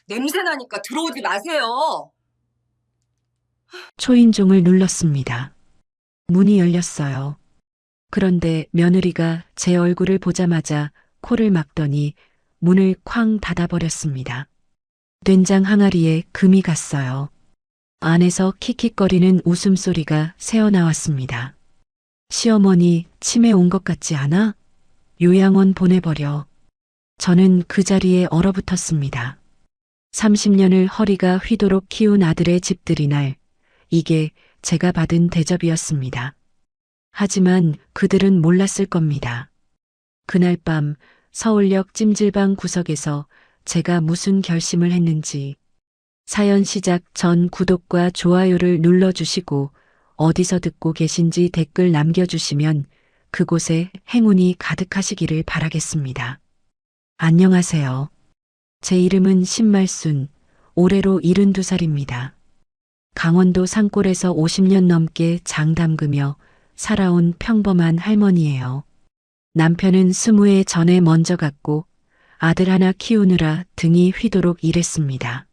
냄새 나니까 들어오지 마세요. 초인종을 눌렀습니다. 문이 열렸어요. 그런데 며느리가 제 얼굴을 보자마자 코를 막더니 문을 쾅 닫아버렸습니다. 된장 항아리에 금이 갔어요. 안에서 킥킥거리는 웃음소리가 새어나왔습니다. 시어머니 치매 온 것 같지 않아? 요양원 보내버려. 저는 그 자리에 얼어붙었습니다. 30년을 허리가 휘도록 키운 아들의 집들이 날, 이게 제가 받은 대접이었습니다. 하지만 그들은 몰랐을 겁니다. 그날 밤 서울역 찜질방 구석에서 제가 무슨 결심을 했는지. 사연 시작 전 구독과 좋아요를 눌러주시고 어디서 듣고 계신지 댓글 남겨주시면 그곳에 행운이 가득하시기를 바라겠습니다. 안녕하세요. 제 이름은 신말순, 올해로 72살입니다. 강원도 산골에서 50년 넘게 장 담그며 살아온 평범한 할머니예요. 남편은 20해 전에 먼저 갔고 아들 하나 키우느라 등이 휘도록 일했습니다.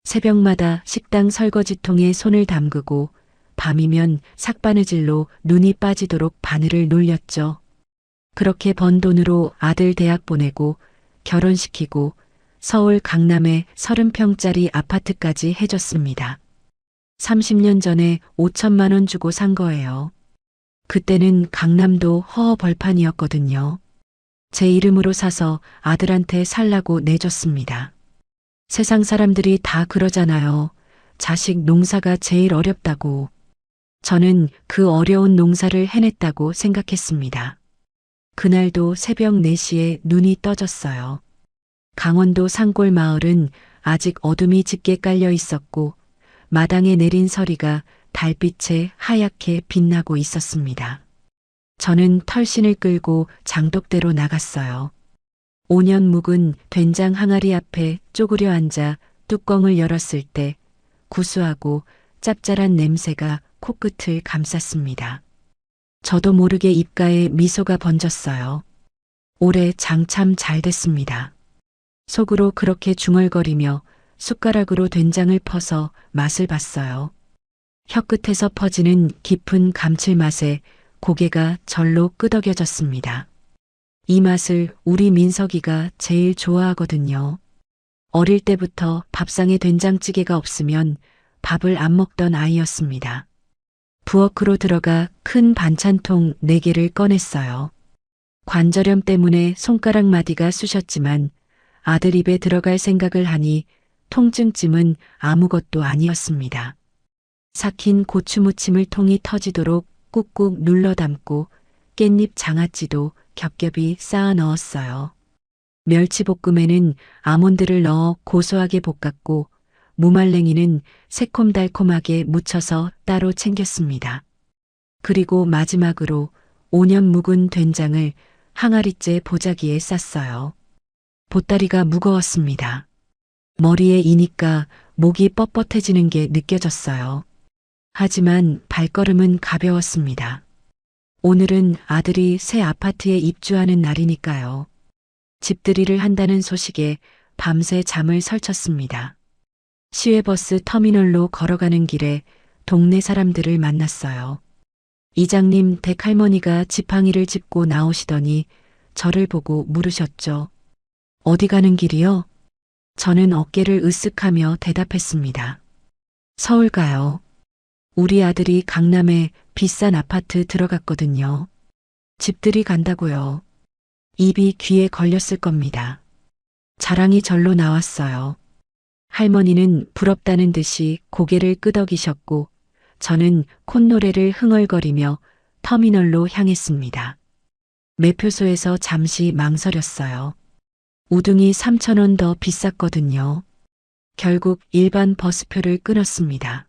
새벽마다 식당 설거지통에 손을 담그고 밤이면 삭바느질로 눈이 빠지도록 바늘을 놀렸죠. 그렇게 번 돈으로 아들 대학 보내고 결혼시키고 서울 강남에 30평짜리 아파트까지 해줬습니다. 30년 전에 5천만 원 주고 산 거예요. 그때는 강남도 허허벌판이었거든요. 제 이름으로 사서 아들한테 살라고 내줬습니다. 세상 사람들이 다 그러잖아요. 자식 농사가 제일 어렵다고. 저는 그 어려운 농사를 해냈다고 생각했습니다. 그날도 새벽 4시에 눈이 떠졌어요. 강원도 산골 마을은 아직 어둠이 짙게 깔려 있었고 마당에 내린 서리가 달빛에 하얗게 빛나고 있었습니다. 저는 털신을 끌고 장독대로 나갔어요. 5년 묵은 된장 항아리 앞에 쪼그려 앉아 뚜껑을 열었을 때 구수하고 짭짤한 냄새가 코끝을 감쌌습니다. 저도 모르게 입가에 미소가 번졌어요. 올해 장 참 잘 됐습니다. 속으로 그렇게 중얼거리며 숟가락으로 된장을 퍼서 맛을 봤어요. 혀끝에서 퍼지는 깊은 감칠맛에 고개가 절로 끄덕여졌습니다. 이 맛을 우리 민석이가 제일 좋아하거든요. 어릴 때부터 밥상에 된장찌개가 없으면 밥을 안 먹던 아이였습니다. 부엌으로 들어가 큰 반찬통 4개를 꺼냈어요. 관절염 때문에 손가락 마디가 쑤셨지만 아들 입에 들어갈 생각을 하니 통증쯤은 아무것도 아니었습니다. 삭힌 고추무침을 통이 터지도록 꾹꾹 눌러 담고 깻잎 장아찌도 겹겹이 쌓아 넣었어요. 멸치볶음에는 아몬드를 넣어 고소하게 볶았고 무말랭이는 새콤달콤하게 무쳐서 따로 챙겼습니다. 그리고 마지막으로 5년 묵은 된장을 항아리째 보자기에 쌌어요. 보따리가 무거웠습니다. 머리에 이니까 목이 뻣뻣해지는 게 느껴졌어요. 하지만 발걸음은 가벼웠습니다. 오늘은 아들이 새 아파트에 입주하는 날이니까요. 집들이를 한다는 소식에 밤새 잠을 설쳤습니다. 시외버스 터미널로 걸어가는 길에 동네 사람들을 만났어요. 이장님 댁 할머니가 지팡이를 짚고 나오시더니 저를 보고 물으셨죠. 어디 가는 길이요? 저는 어깨를 으쓱하며 대답했습니다. 서울 가요. 우리 아들이 강남에 비싼 아파트 들어갔거든요. 집들이 간다고요. 입이 귀에 걸렸을 겁니다. 자랑이 절로 나왔어요. 할머니는 부럽다는 듯이 고개를 끄덕이셨고 저는 콧노래를 흥얼거리며 터미널로 향했습니다. 매표소에서 잠시 망설였어요. 우등이 3,000원 더 비쌌거든요. 결국 일반 버스표를 끊었습니다.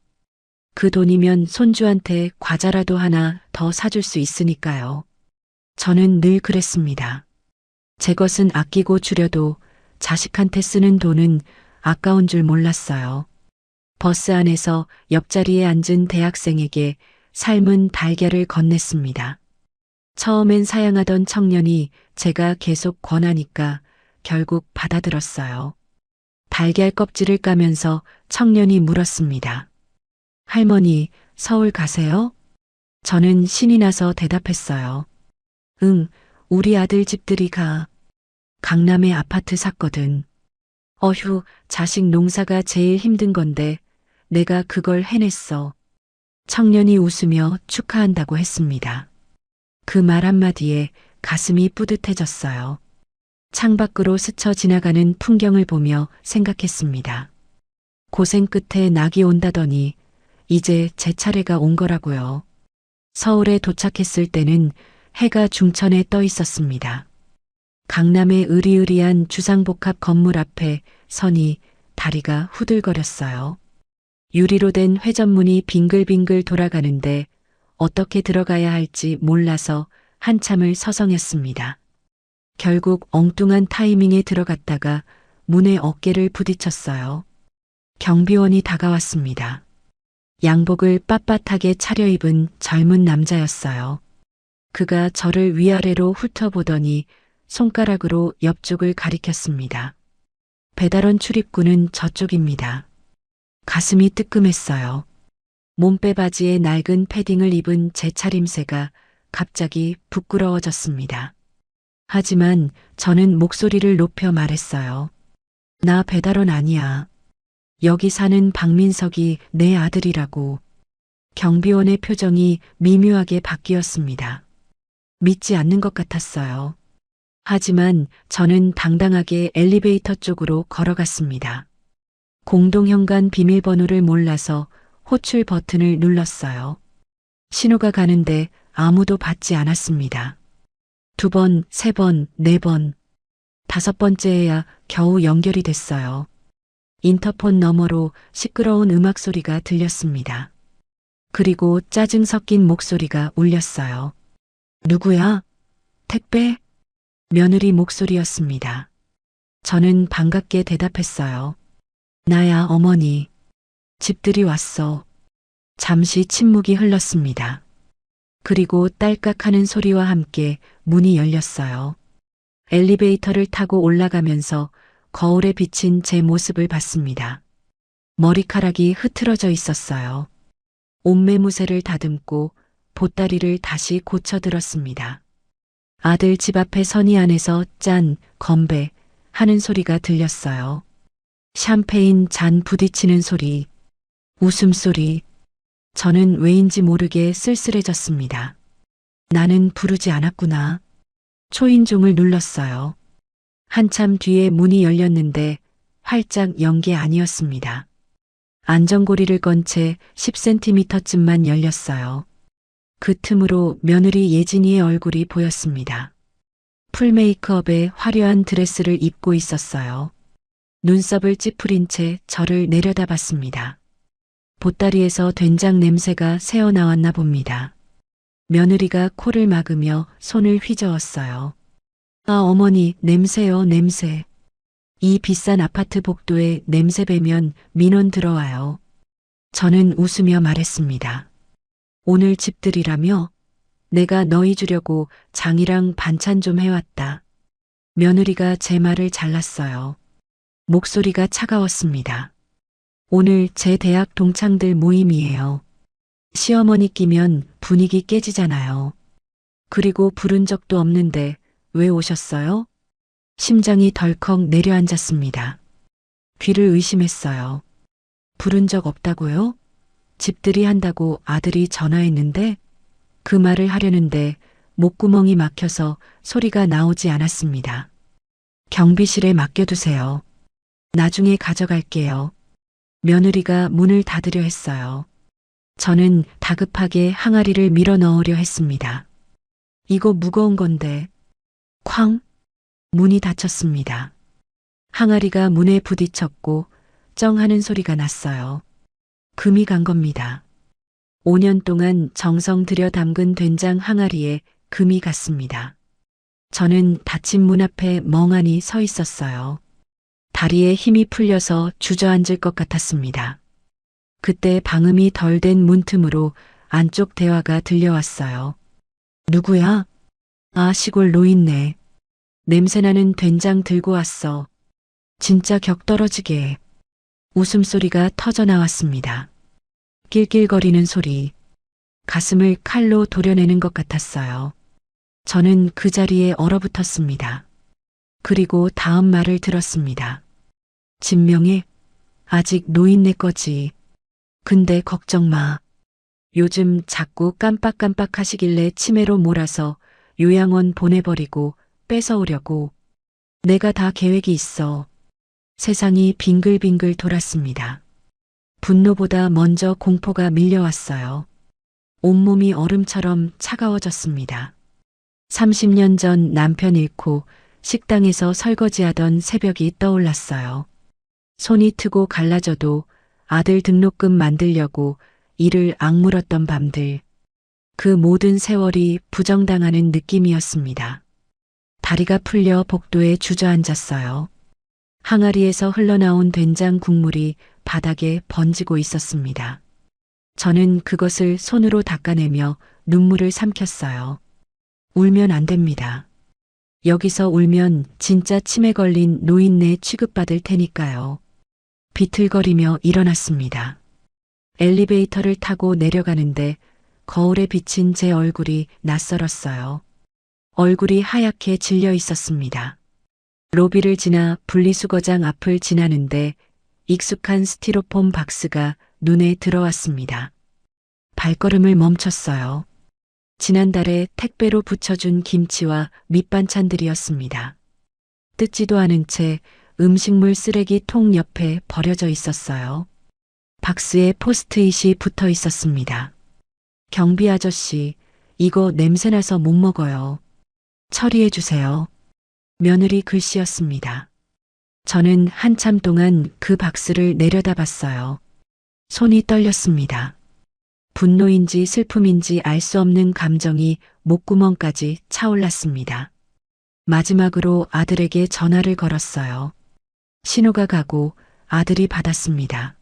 그 돈이면 손주한테 과자라도 하나 더 사줄 수 있으니까요. 저는 늘 그랬습니다. 제 것은 아끼고 줄여도 자식한테 쓰는 돈은 아까운 줄 몰랐어요. 버스 안에서 옆자리에 앉은 대학생에게 삶은 달걀을 건넸습니다. 처음엔 사양하던 청년이 제가 계속 권하니까 결국 받아들었어요. 달걀 껍질을 까면서 청년이 물었습니다. 할머니, 서울 가세요? 저는 신이 나서 대답했어요. 응, 우리 아들 집들이 가. 강남에 아파트 샀거든. 어휴, 자식 농사가 제일 힘든 건데 내가 그걸 해냈어. 청년이 웃으며 축하한다고 했습니다. 그 말 한마디에 가슴이 뿌듯해졌어요. 창밖으로 스쳐 지나가는 풍경을 보며 생각했습니다. 고생 끝에 낙이 온다더니 이제 제 차례가 온 거라고요. 서울에 도착했을 때는 해가 중천에 떠 있었습니다. 강남의 으리으리한 주상복합 건물 앞에 서니 다리가 후들거렸어요. 유리로 된 회전문이 빙글빙글 돌아가는데 어떻게 들어가야 할지 몰라서 한참을 서성였습니다. 결국 엉뚱한 타이밍에 들어갔다가 문에 어깨를 부딪혔어요. 경비원이 다가왔습니다. 양복을 빳빳하게 차려입은 젊은 남자였어요. 그가 저를 위아래로 훑어보더니 손가락으로 옆쪽을 가리켰습니다. 배달원 출입구는 저쪽입니다. 가슴이 뜨끔했어요. 몸빼 바지에 낡은 패딩을 입은 제 차림새가 갑자기 부끄러워졌습니다. 하지만 저는 목소리를 높여 말했어요. 나 배달원 아니야. 여기 사는 박민석이 내 아들이라고. 경비원의 표정이 미묘하게 바뀌었습니다. 믿지 않는 것 같았어요. 하지만 저는 당당하게 엘리베이터 쪽으로 걸어갔습니다. 공동현관 비밀번호를 몰라서 호출 버튼을 눌렀어요. 신호가 가는데 아무도 받지 않았습니다. 2번, 3번, 4번, 5번째에야 겨우 연결이 됐어요. 인터폰 너머로 시끄러운 음악 소리가 들렸습니다. 그리고 짜증 섞인 목소리가 울렸어요. 누구야? 택배? 며느리 목소리였습니다. 저는 반갑게 대답했어요. 나야, 어머니. 집들이 왔어. 잠시 침묵이 흘렀습니다. 그리고 딸깍하는 소리와 함께 문이 열렸어요. 엘리베이터를 타고 올라가면서 거울에 비친 제 모습을 봤습니다. 머리카락이 흐트러져 있었어요. 옷매무새를 다듬고 보따리를 다시 고쳐들었습니다. 아들 집 앞에 선의 안에서 짠, 건배 하는 소리가 들렸어요. 샴페인 잔 부딪히는 소리, 웃음소리. 저는 왜인지 모르게 쓸쓸해졌습니다. 나는 부르지 않았구나. 초인종을 눌렀어요. 한참 뒤에 문이 열렸는데 활짝 연 게 아니었습니다. 안전고리를 건 채 10cm쯤만 열렸어요. 그 틈으로 며느리 예진이의 얼굴이 보였습니다. 풀 메이크업에 화려한 드레스를 입고 있었어요. 눈썹을 찌푸린 채 저를 내려다봤습니다. 보따리에서 된장 냄새가 새어나왔나 봅니다. 며느리가 코를 막으며 손을 휘저었어요. 아, 어머니, 냄새요, 냄새. 이 비싼 아파트 복도에 냄새 배면 민원 들어와요. 저는 웃으며 말했습니다. 오늘 집들이라며? 내가 너희 주려고 장이랑 반찬 좀 해왔다. 며느리가 제 말을 잘랐어요. 목소리가 차가웠습니다. 오늘 제 대학 동창들 모임이에요. 시어머니 끼면 분위기 깨지잖아요. 그리고 부른 적도 없는데 왜 오셨어요? 심장이 덜컥 내려앉았습니다. 귀를 의심했어요. 부른 적 없다고요? 집들이 한다고 아들이 전화했는데 그 말을 하려는데 목구멍이 막혀서 소리가 나오지 않았습니다. 경비실에 맡겨두세요. 나중에 가져갈게요. 며느리가 문을 닫으려 했어요. 저는 다급하게 항아리를 밀어 넣으려 했습니다. 이거 무거운 건데. 쾅! 문이 닫혔습니다. 항아리가 문에 부딪혔고 쩡 하는 소리가 났어요. 금이 간 겁니다. 5년 동안 정성 들여 담근 된장 항아리에 금이 갔습니다. 저는 닫힌 문 앞에 멍하니 서 있었어요. 다리에 힘이 풀려서 주저앉을 것 같았습니다. 그때 방음이 덜 된 문틈으로 안쪽 대화가 들려왔어요. 누구야? 아, 시골 노인네. 냄새나는 된장 들고 왔어. 진짜 격 떨어지게 웃음소리가 터져 나왔습니다. 낄낄거리는 소리, 가슴을 칼로 도려내는 것 같았어요. 저는 그 자리에 얼어붙었습니다. 그리고 다음 말을 들었습니다. 진명해, 아직 노인네 거지. 근데 걱정 마. 요즘 자꾸 깜빡깜빡 하시길래 치매로 몰아서 요양원 보내버리고 뺏어오려고. 내가 다 계획이 있어. 세상이 빙글빙글 돌았습니다. 분노보다 먼저 공포가 밀려왔어요. 온몸이 얼음처럼 차가워졌습니다. 30년 전 남편 잃고 식당에서 설거지하던 새벽이 떠올랐어요. 손이 트고 갈라져도 아들 등록금 만들려고 이를 악물었던 밤들. 그 모든 세월이 부정당하는 느낌이었습니다. 다리가 풀려 복도에 주저앉았어요. 항아리에서 흘러나온 된장 국물이 바닥에 번지고 있었습니다. 저는 그것을 손으로 닦아내며 눈물을 삼켰어요. 울면 안 됩니다. 여기서 울면 진짜 치매 걸린 노인네 취급받을 테니까요. 비틀거리며 일어났습니다. 엘리베이터를 타고 내려가는데 거울에 비친 제 얼굴이 낯설었어요. 얼굴이 하얗게 질려 있었습니다. 로비를 지나 분리수거장 앞을 지나는데 익숙한 스티로폼 박스가 눈에 들어왔습니다. 발걸음을 멈췄어요. 지난달에 택배로 붙여준 김치와 밑반찬들이었습니다. 뜯지도 않은 채 음식물 쓰레기 통 옆에 버려져 있었어요. 박스에 포스트잇이 붙어 있었습니다. 경비 아저씨, 이거 냄새나서 못 먹어요. 처리해 주세요. 며느리 글씨였습니다. 저는 한참 동안 그 박스를 내려다봤어요. 손이 떨렸습니다. 분노인지 슬픔인지 알 수 없는 감정이 목구멍까지 차올랐습니다. 마지막으로 아들에게 전화를 걸었어요. 신호가 가고 아들이 받았습니다.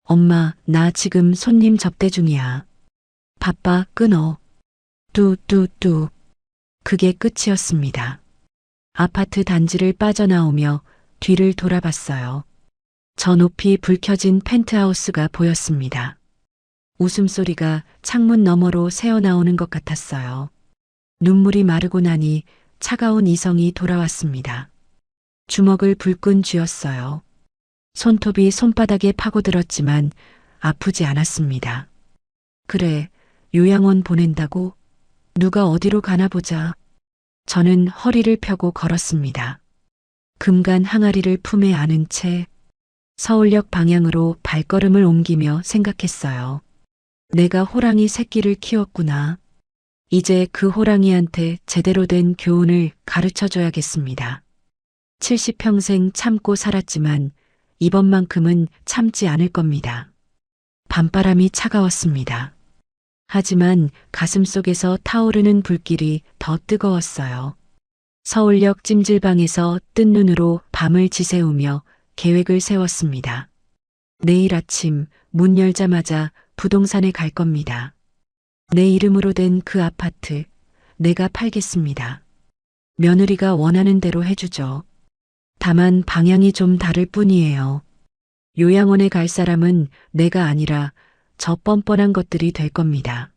엄마, 나 지금 손님 접대 중이야. 바빠, 끊어. 뚜뚜뚜. 그게 끝이었습니다. 아파트 단지를 빠져나오며 뒤를 돌아봤어요. 저 높이 불 켜진 펜트하우스가 보였습니다. 웃음소리가 창문 너머로 새어나오는 것 같았어요. 눈물이 마르고 나니 차가운 이성이 돌아왔습니다. 주먹을 불끈 쥐었어요. 손톱이 손바닥에 파고들었지만 아프지 않았습니다. 그래, 요양원 보낸다고? 누가 어디로 가나 보자. 저는 허리를 펴고 걸었습니다. 금간 항아리를 품에 안은 채 서울역 방향으로 발걸음을 옮기며 생각했어요. 내가 호랑이 새끼를 키웠구나. 이제 그 호랑이한테 제대로 된 교훈을 가르쳐줘야겠습니다. 70평생 참고 살았지만 이번만큼은 참지 않을 겁니다. 밤바람이 차가웠습니다. 하지만 가슴속에서 타오르는 불길이 더 뜨거웠어요. 서울역 찜질방에서 뜬 눈으로 밤을 지새우며 계획을 세웠습니다. 내일 아침 문 열자마자 부동산에 갈 겁니다. 내 이름으로 된 그 아파트 내가 팔겠습니다. 며느리가 원하는 대로 해주죠. 다만 방향이 좀 다를 뿐이에요. 요양원에 갈 사람은 내가 아니라 저 뻔뻔한 것들이 될 겁니다.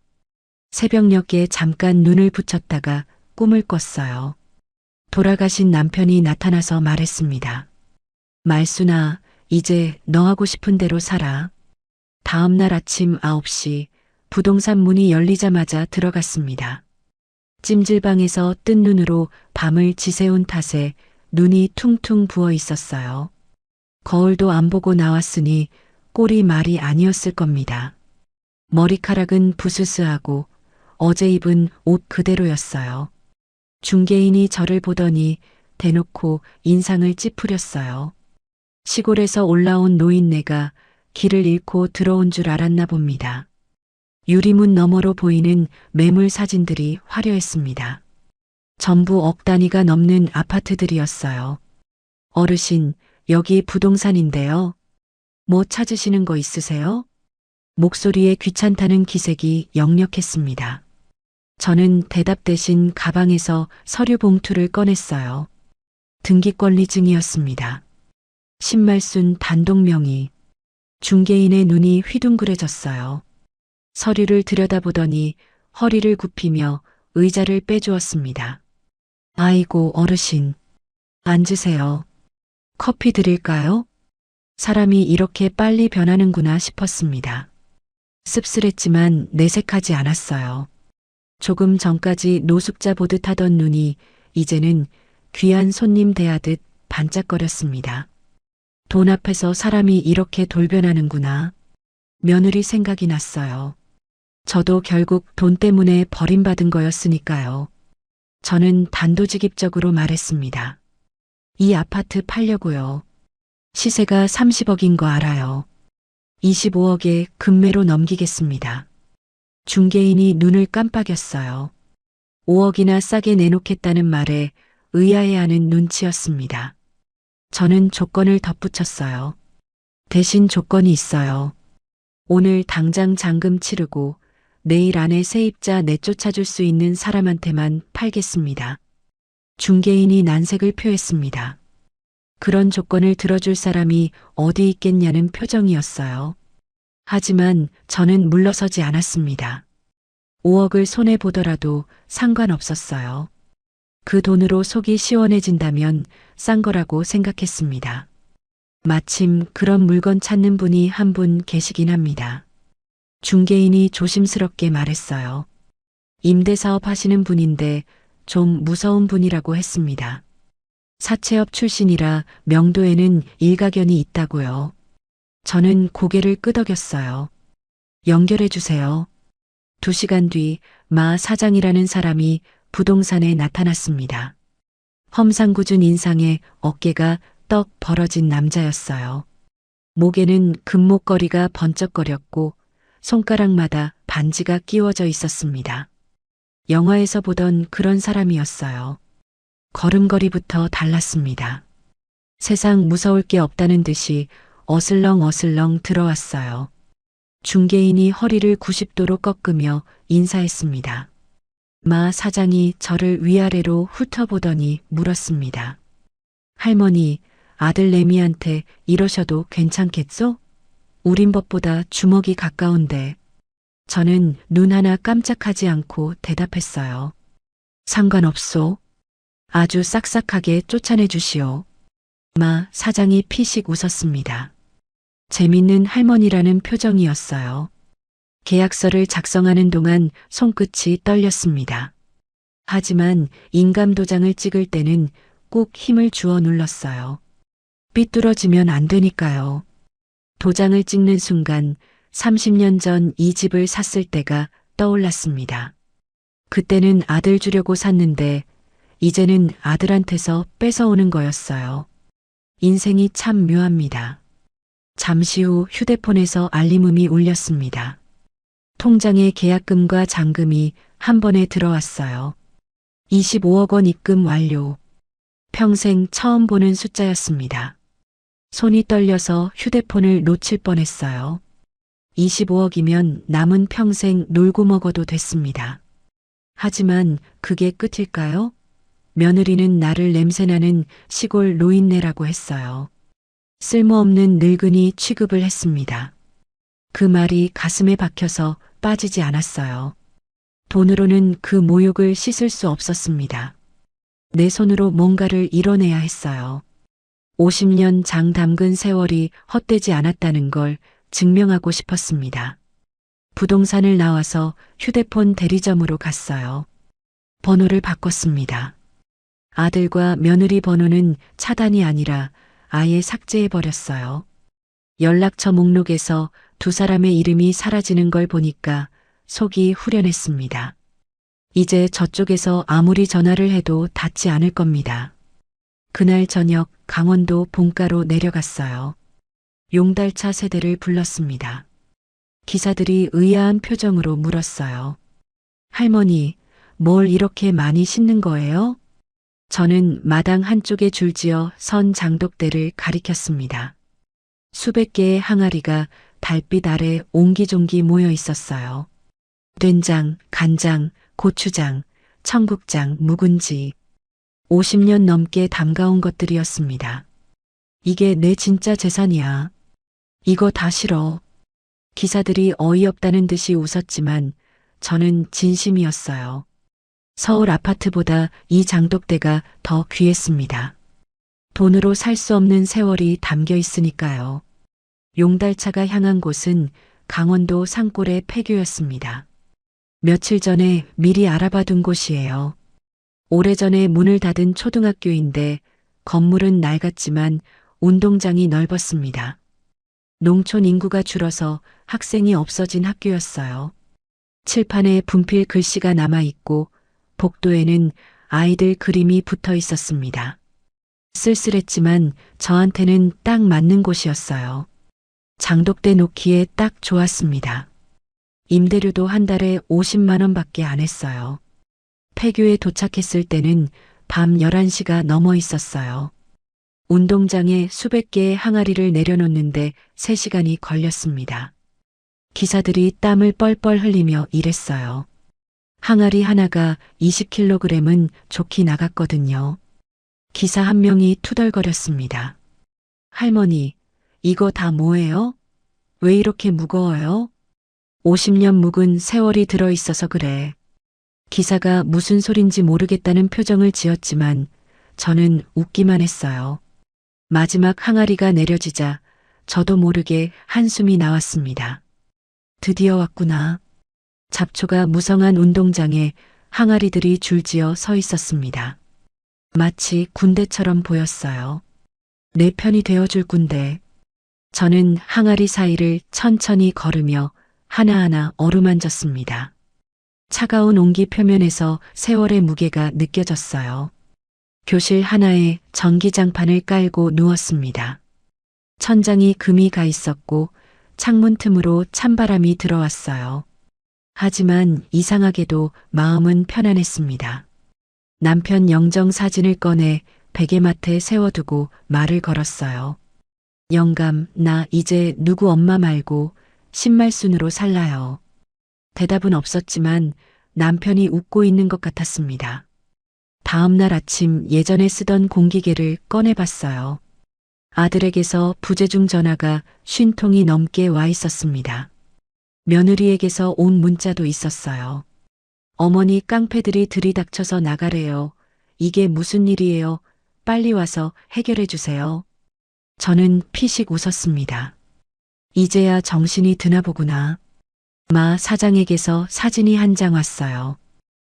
새벽녘에 잠깐 눈을 붙였다가 꿈을 꿨어요. 돌아가신 남편이 나타나서 말했습니다. 말순아, 이제 너 하고 싶은 대로 살아. 다음 날 아침 9시 부동산 문이 열리자마자 들어갔습니다. 찜질방에서 뜬 눈으로 밤을 지새운 탓에 눈이 퉁퉁 부어 있었어요. 거울도 안 보고 나왔으니 꼴이 말이 아니었을 겁니다. 머리카락은 부스스하고 어제 입은 옷 그대로였어요. 중개인이 저를 보더니 대놓고 인상을 찌푸렸어요. 시골에서 올라온 노인네가 길을 잃고 들어온 줄 알았나 봅니다. 유리문 너머로 보이는 매물 사진들이 화려했습니다. 전부 억 단위가 넘는 아파트들이었어요. 어르신, 여기 부동산인데요. 뭐 찾으시는 거 있으세요? 목소리에 귀찮다는 기색이 역력했습니다. 저는 대답 대신 가방에서 서류 봉투를 꺼냈어요. 등기권리증이었습니다. 신말순 단독명의. 중개인의 눈이 휘둥그레졌어요. 서류를 들여다보더니 허리를 굽히며 의자를 빼주었습니다. 아이고, 어르신. 앉으세요. 커피 드릴까요? 사람이 이렇게 빨리 변하는구나 싶었습니다. 씁쓸했지만 내색하지 않았어요. 조금 전까지 노숙자 보듯 하던 눈이 이제는 귀한 손님 대하듯 반짝거렸습니다. 돈 앞에서 사람이 이렇게 돌변하는구나. 며느리 생각이 났어요. 저도 결국 돈 때문에 버림받은 거였으니까요. 저는 단도직입적으로 말했습니다. 이 아파트 팔려고요. 시세가 30억인 거 알아요. 25억에 금매로 넘기겠습니다. 중개인이 눈을 깜빡였어요. 5억이나 싸게 내놓겠다는 말에 의아해하는 눈치였습니다. 저는 조건을 덧붙였어요. 대신 조건이 있어요. 오늘 당장 잔금 치르고 내일 안에 세입자 내쫓아줄 수 있는 사람한테만 팔겠습니다. 중개인이 난색을 표했습니다. 그런 조건을 들어줄 사람이 어디 있겠냐는 표정이었어요. 하지만 저는 물러서지 않았습니다. 5억을 손해보더라도 상관없었어요. 그 돈으로 속이 시원해진다면 싼 거라고 생각했습니다. 마침 그런 물건 찾는 분이 한 분 계시긴 합니다. 중개인이 조심스럽게 말했어요. 임대사업 하시는 분인데 좀 무서운 분이라고 했습니다. 사채업 출신이라 명도에는 일가견이 있다고요. 저는 고개를 끄덕였어요. 연결해 주세요. 2시간 뒤 마 사장이라는 사람이 부동산에 나타났습니다. 험상궂은 인상에 어깨가 떡 벌어진 남자였어요. 목에는 금목걸이가 번쩍거렸고 손가락마다 반지가 끼워져 있었습니다. 영화에서 보던 그런 사람이었어요. 걸음걸이부터 달랐습니다. 세상 무서울 게 없다는 듯이 어슬렁어슬렁 들어왔어요. 중개인이 허리를 90도로 꺾으며 인사했습니다. 마 사장이 저를 위아래로 훑어보더니 물었습니다. 할머니, 아들 레미한테 이러셔도 괜찮겠소? 우린 법보다 주먹이 가까운데. 저는 눈 하나 깜짝하지 않고 대답했어요. 상관없소. 아주 싹싹하게 쫓아내 주시오. 마 사장이 피식 웃었습니다. 재밌는 할머니라는 표정이었어요. 계약서를 작성하는 동안 손끝이 떨렸습니다. 하지만 인감도장을 찍을 때는 꼭 힘을 주어 눌렀어요. 삐뚤어지면 안 되니까요. 도장을 찍는 순간 30년 전 이 집을 샀을 때가 떠올랐습니다. 그때는 아들 주려고 샀는데 이제는 아들한테서 뺏어오는 거였어요. 인생이 참 묘합니다. 잠시 후 휴대폰에서 알림음이 울렸습니다. 통장에 계약금과 잔금이 한 번에 들어왔어요. 25억 원 입금 완료. 평생 처음 보는 숫자였습니다. 손이 떨려서 휴대폰을 놓칠 뻔했어요. 25억이면 남은 평생 놀고 먹어도 됐습니다. 하지만 그게 끝일까요? 며느리는 나를 냄새나는 시골 노인네라고 했어요. 쓸모없는 늙은이 취급을 했습니다. 그 말이 가슴에 박혀서 빠지지 않았어요. 돈으로는 그 모욕을 씻을 수 없었습니다. 내 손으로 뭔가를 이뤄내야 했어요. 50년 장 담근 세월이 헛되지 않았다는 걸 증명하고 싶었습니다. 부동산을 나와서 휴대폰 대리점으로 갔어요. 번호를 바꿨습니다. 아들과 며느리 번호는 차단이 아니라 아예 삭제해버렸어요. 연락처 목록에서 두 사람의 이름이 사라지는 걸 보니까 속이 후련했습니다. 이제 저쪽에서 아무리 전화를 해도 닿지 않을 겁니다. 그날 저녁 강원도 본가로 내려갔어요. 용달차 세대를 불렀습니다. 기사들이 의아한 표정으로 물었어요. 할머니, 뭘 이렇게 많이 싣는 거예요? 저는 마당 한쪽에 줄지어 선 장독대를 가리켰습니다. 수백 개의 항아리가 달빛 아래 옹기종기 모여 있었어요. 된장, 간장, 고추장, 청국장, 묵은지. 50년 넘게 담가온 것들이었습니다. 이게 내 진짜 재산이야. 이거 다 싫어. 기사들이 어이없다는 듯이 웃었지만 저는 진심이었어요. 서울 아파트보다 이 장독대가 더 귀했습니다. 돈으로 살 수 없는 세월이 담겨 있으니까요. 용달차가 향한 곳은 강원도 산골의 폐교였습니다. 며칠 전에 미리 알아봐둔 곳이에요. 오래전에 문을 닫은 초등학교인데 건물은 낡았지만 운동장이 넓었습니다. 농촌 인구가 줄어서 학생이 없어진 학교였어요. 칠판에 분필 글씨가 남아있고 복도에는 아이들 그림이 붙어 있었습니다. 쓸쓸했지만 저한테는 딱 맞는 곳이었어요. 장독대 놓기에 딱 좋았습니다. 임대료도 한 달에 50만 원밖에 안 했어요. 폐교에 도착했을 때는 밤 11시가 넘어 있었어요. 운동장에 수백 개의 항아리를 내려놓는데 3시간이 걸렸습니다. 기사들이 땀을 뻘뻘 흘리며 일했어요. 항아리 하나가 20kg은 좋게 나갔거든요. 기사 한 명이 투덜거렸습니다. 할머니, 이거 다 뭐예요? 왜 이렇게 무거워요? 50년 묵은 세월이 들어있어서 그래. 기사가 무슨 소린지 모르겠다는 표정을 지었지만 저는 웃기만 했어요. 마지막 항아리가 내려지자 저도 모르게 한숨이 나왔습니다. 드디어 왔구나. 잡초가 무성한 운동장에 항아리들이 줄지어 서 있었습니다. 마치 군대처럼 보였어요. 내 편이 되어줄 군대. 저는 항아리 사이를 천천히 걸으며 하나하나 어루만졌습니다. 차가운 온기 표면에서 세월의 무게가 느껴졌어요. 교실 하나에 전기장판을 깔고 누웠습니다. 천장이 금이 가 있었고 창문 틈으로 찬바람이 들어왔어요. 하지만 이상하게도 마음은 편안했습니다. 남편 영정 사진을 꺼내 베개맡에 세워두고 말을 걸었어요. 영감, 나 이제 누구 엄마 말고 신말순으로 살라요. 대답은 없었지만 남편이 웃고 있는 것 같았습니다. 다음 날 아침 예전에 쓰던 공기계를 꺼내봤어요. 아들에게서 부재중 전화가 50통이 넘게 와 있었습니다. 며느리에게서 온 문자도 있었어요. 어머니 깡패들이 들이닥쳐서 나가래요. 이게 무슨 일이에요? 빨리 와서 해결해 주세요. 저는 피식 웃었습니다. 이제야 정신이 드나 보구나. 마 사장에게서 사진이 한 장 왔어요.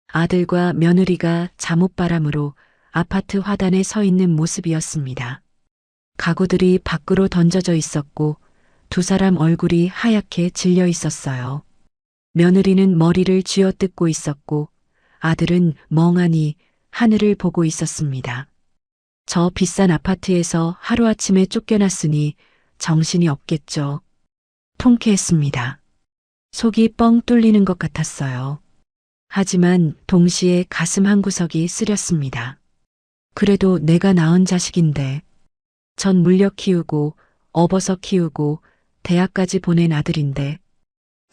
아들과 며느리가 잠옷바람으로 아파트 화단에 서 있는 모습이었습니다. 가구들이 밖으로 던져져 있었고 두 사람 얼굴이 하얗게 질려 있었어요. 며느리는 머리를 쥐어뜯고 있었고 아들은 멍하니 하늘을 보고 있었습니다. 저 비싼 아파트에서 하루아침에 쫓겨났으니 정신이 없겠죠. 통쾌했습니다. 속이 뻥 뚫리는 것 같았어요. 하지만 동시에 가슴 한구석이 쓰렸습니다. 그래도 내가 낳은 자식인데, 전 물려 키우고 업어서 키우고 대학까지 보낸 아들인데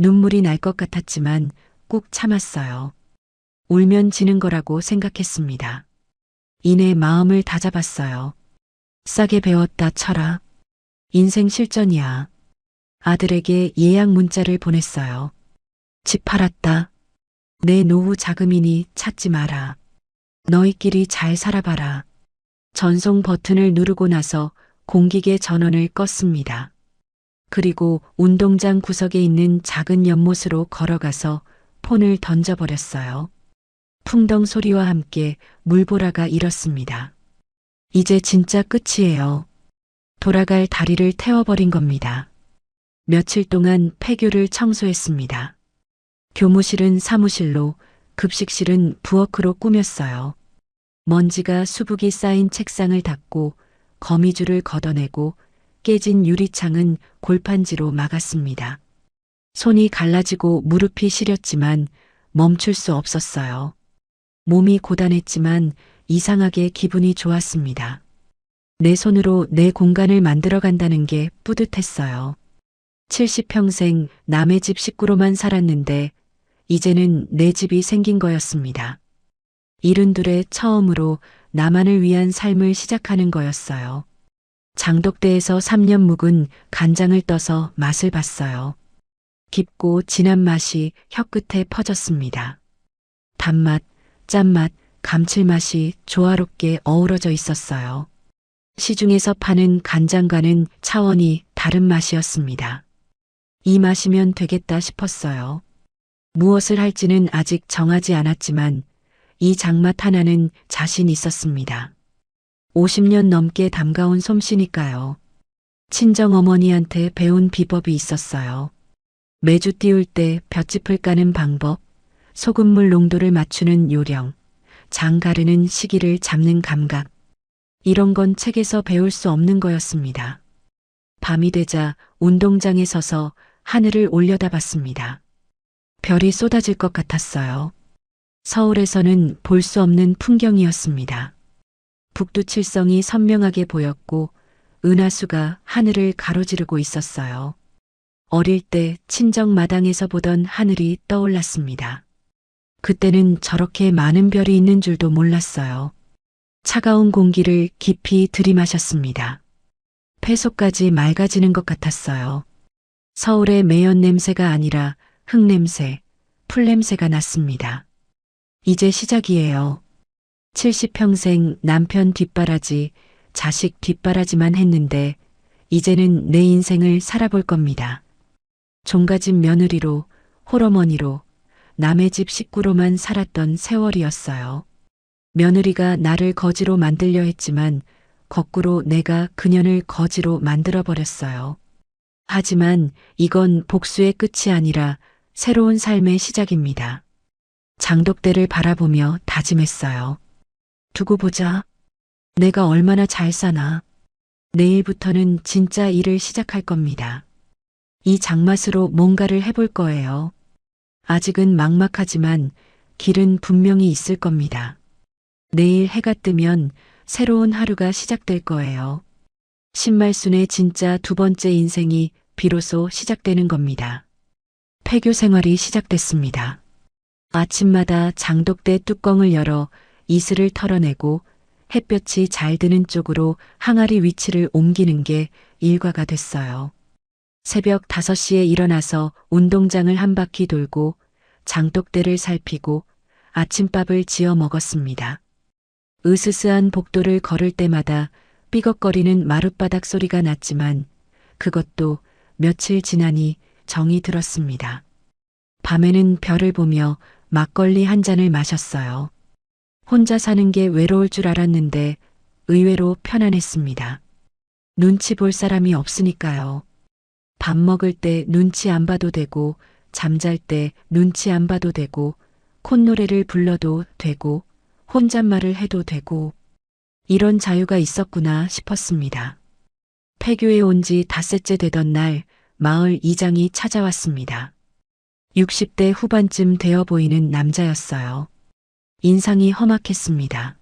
눈물이 날 것 같았지만 꾹 참았어요. 울면 지는 거라고 생각했습니다. 이내 마음을 다잡았어요. 싸게 배웠다 쳐라. 인생 실전이야. 아들에게 예약 문자를 보냈어요. 집 팔았다. 내 노후 자금이니 찾지 마라. 너희끼리 잘 살아봐라. 전송 버튼을 누르고 나서 공기계 전원을 껐습니다. 그리고 운동장 구석에 있는 작은 연못으로 걸어가서 폰을 던져버렸어요. 풍덩 소리와 함께 물보라가 일었습니다. 이제 진짜 끝이에요. 돌아갈 다리를 태워버린 겁니다. 며칠 동안 폐교를 청소했습니다. 교무실은 사무실로, 급식실은 부엌으로 꾸몄어요. 먼지가 수북이 쌓인 책상을 닦고 거미줄을 걷어내고 깨진 유리창은 골판지로 막았습니다. 손이 갈라지고 무릎이 시렸지만 멈출 수 없었어요. 몸이 고단했지만 이상하게 기분이 좋았습니다. 내 손으로 내 공간을 만들어 간다는 게 뿌듯했어요. 70평생 남의 집 식구로만 살았는데 이제는 내 집이 생긴 거였습니다. 72에 처음으로 나만을 위한 삶을 시작하는 거였어요. 장독대에서 3년 묵은 간장을 떠서 맛을 봤어요. 깊고 진한 맛이 혀끝에 퍼졌습니다. 단맛, 짠맛, 감칠맛이 조화롭게 어우러져 있었어요. 시중에서 파는 간장과는 차원이 다른 맛이었습니다. 이 맛이면 되겠다 싶었어요. 무엇을 할지는 아직 정하지 않았지만 이 장맛 하나는 자신 있었습니다. 50년 넘게 담가온 솜씨니까요. 친정어머니한테 배운 비법이 있었어요. 매주 띄울 때 볏짚을 까는 방법, 소금물 농도를 맞추는 요령, 장 가르는 시기를 잡는 감각. 이런 건 책에서 배울 수 없는 거였습니다. 밤이 되자 운동장에 서서 하늘을 올려다봤습니다. 별이 쏟아질 것 같았어요. 서울에서는 볼 수 없는 풍경이었습니다. 북두칠성이 선명하게 보였고 은하수가 하늘을 가로지르고 있었어요. 어릴 때 친정 마당에서 보던 하늘이 떠올랐습니다. 그때는 저렇게 많은 별이 있는 줄도 몰랐어요. 차가운 공기를 깊이 들이마셨습니다. 폐속까지 맑아지는 것 같았어요. 서울의 매연 냄새가 아니라 흙냄새, 풀냄새가 났습니다. 이제 시작이에요. 70평생 남편 뒷바라지, 자식 뒷바라지만 했는데 이제는 내 인생을 살아볼 겁니다. 종가집 며느리로, 홀어머니로, 남의 집 식구로만 살았던 세월이었어요. 며느리가 나를 거지로 만들려 했지만 거꾸로 내가 그년을 거지로 만들어버렸어요. 하지만 이건 복수의 끝이 아니라 새로운 삶의 시작입니다. 장독대를 바라보며 다짐했어요. 두고 보자. 내가 얼마나 잘 사나. 내일부터는 진짜 일을 시작할 겁니다. 이 장맛으로 뭔가를 해볼 거예요. 아직은 막막하지만 길은 분명히 있을 겁니다. 내일 해가 뜨면 새로운 하루가 시작될 거예요. 신말순의 진짜 두 번째 인생이 비로소 시작되는 겁니다. 폐교 생활이 시작됐습니다. 아침마다 장독대 뚜껑을 열어 이슬을 털어내고 햇볕이 잘 드는 쪽으로 항아리 위치를 옮기는 게 일과가 됐어요. 새벽 5시에 일어나서 운동장을 한 바퀴 돌고 장독대를 살피고 아침밥을 지어 먹었습니다. 으스스한 복도를 걸을 때마다 삐걱거리는 마룻바닥 소리가 났지만 그것도 며칠 지나니 정이 들었습니다. 밤에는 별을 보며 막걸리 한 잔을 마셨어요. 혼자 사는 게 외로울 줄 알았는데 의외로 편안했습니다. 눈치 볼 사람이 없으니까요. 밥 먹을 때 눈치 안 봐도 되고 잠잘 때 눈치 안 봐도 되고 콧노래를 불러도 되고 혼잣말을 해도 되고 이런 자유가 있었구나 싶었습니다. 폐교에 온 지 닷새째 되던 날 마을 이장이 찾아왔습니다. 60대 후반쯤 되어 보이는 남자였어요. 인상이 험악했습니다.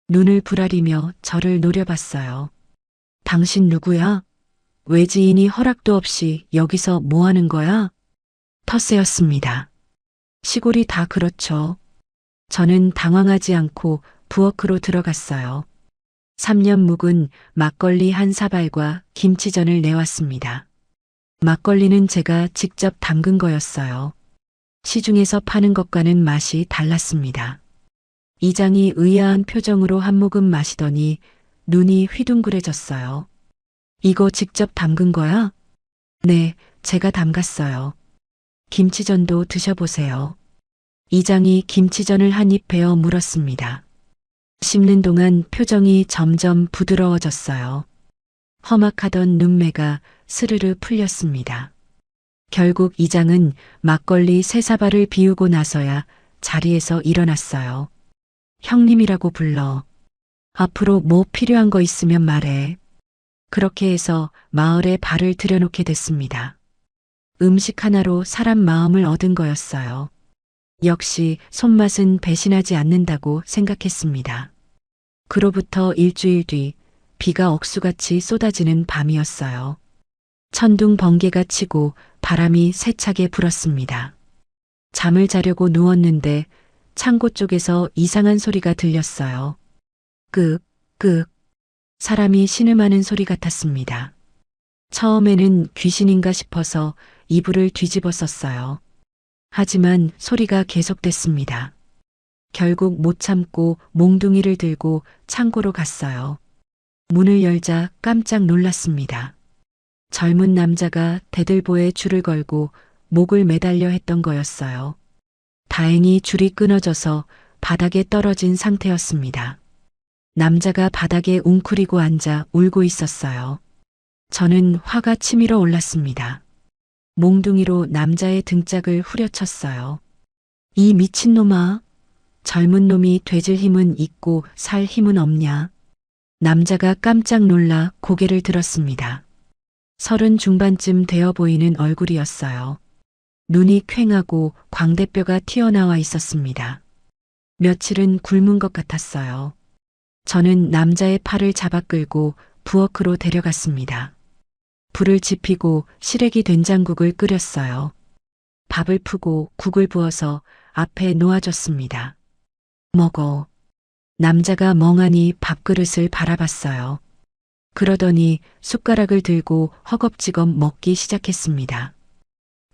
눈을 부라리며 저를 노려봤어요. 당신 누구야? 외지인이 허락도 없이 여기서 뭐 하는 거야? 텃세였습니다. 시골이 다 그렇죠. 저는 당황하지 않고 부엌으로 들어갔어요. 3년 묵은 막걸리 한 사발과 김치전을 내왔습니다. 막걸리는 제가 직접 담근 거였어요. 시중에서 파는 것과는 맛이 달랐습니다. 이장이 의아한 표정으로 한 모금 마시더니 눈이 휘둥그레졌어요. 이거 직접 담근 거야? 네, 제가 담갔어요. 김치전도 드셔보세요. 이장이 김치전을 한 입 베어 물었습니다. 씹는 동안 표정이 점점 부드러워졌어요. 험악하던 눈매가 스르르 풀렸습니다. 결국 이장은 막걸리 3사발을 비우고 나서야 자리에서 일어났어요. 형님이라고 불러. 앞으로 뭐 필요한 거 있으면 말해. 그렇게 해서 마을에 발을 들여놓게 됐습니다. 음식 하나로 사람 마음을 얻은 거였어요. 역시 손맛은 배신하지 않는다고 생각했습니다. 그로부터 일주일 뒤 비가 억수같이 쏟아지는 밤이었어요. 천둥 번개가 치고 바람이 세차게 불었습니다. 잠을 자려고 누웠는데 창고 쪽에서 이상한 소리가 들렸어요. 끄, 끄. 사람이 신음하는 소리 같았습니다. 처음에는 귀신인가 싶어서 이불을 뒤집었었어요. 하지만 소리가 계속됐습니다. 결국 못 참고 몽둥이를 들고 창고로 갔어요. 문을 열자 깜짝 놀랐습니다. 젊은 남자가 대들보에 줄을 걸고 목을 매달려 했던 거였어요. 다행히 줄이 끊어져서 바닥에 떨어진 상태였습니다. 남자가 바닥에 웅크리고 앉아 울고 있었어요. 저는 화가 치밀어 올랐습니다. 몽둥이로 남자의 등짝을 후려쳤어요. 이 미친놈아! 젊은 놈이 되질 힘은 있고 살 힘은 없냐? 남자가 깜짝 놀라 고개를 들었습니다. 30 중반쯤 되어 보이는 얼굴이었어요. 눈이 퀭하고 광대뼈가 튀어나와 있었습니다. 며칠은 굶은 것 같았어요. 저는 남자의 팔을 잡아 끌고 부엌으로 데려갔습니다. 불을 지피고 시래기 된장국을 끓였어요. 밥을 푸고 국을 부어서 앞에 놓아줬습니다. 먹어. 남자가 멍하니 밥그릇을 바라봤어요. 그러더니 숟가락을 들고 허겁지겁 먹기 시작했습니다.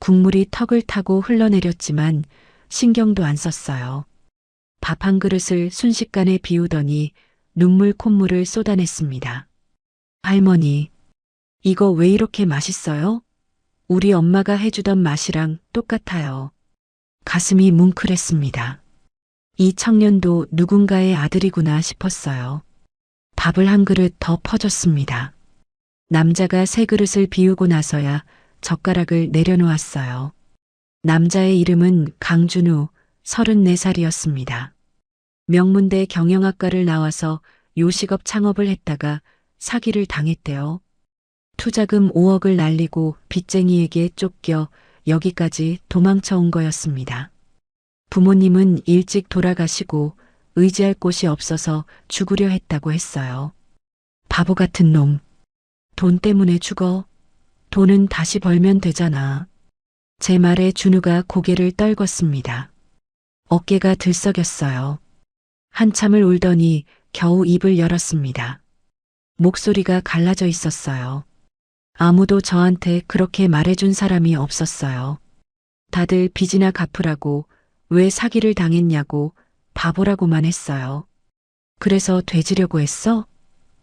국물이 턱을 타고 흘러내렸지만 신경도 안 썼어요. 밥 한 그릇을 순식간에 비우더니 눈물 콧물을 쏟아냈습니다. 할머니, 이거 왜 이렇게 맛있어요? 우리 엄마가 해주던 맛이랑 똑같아요. 가슴이 뭉클했습니다. 이 청년도 누군가의 아들이구나 싶었어요. 밥을 한 그릇 더 퍼줬습니다. 남자가 세 그릇을 비우고 나서야 젓가락을 내려놓았어요. 남자의 이름은 강준우, 34살이었습니다. 명문대 경영학과를 나와서 요식업 창업을 했다가 사기를 당했대요. 투자금 5억을 날리고 빚쟁이에게 쫓겨 여기까지 도망쳐 온 거였습니다. 부모님은 일찍 돌아가시고 의지할 곳이 없어서 죽으려 했다고 했어요. 바보 같은 놈. 돈 때문에 죽어. 돈은 다시 벌면 되잖아. 제 말에 준우가 고개를 떨궜습니다. 어깨가 들썩였어요. 한참을 울더니 겨우 입을 열었습니다. 목소리가 갈라져 있었어요. 아무도 저한테 그렇게 말해준 사람이 없었어요. 다들 빚이나 갚으라고, 왜 사기를 당했냐고, 바보라고만 했어요. 그래서 되지려고 했어?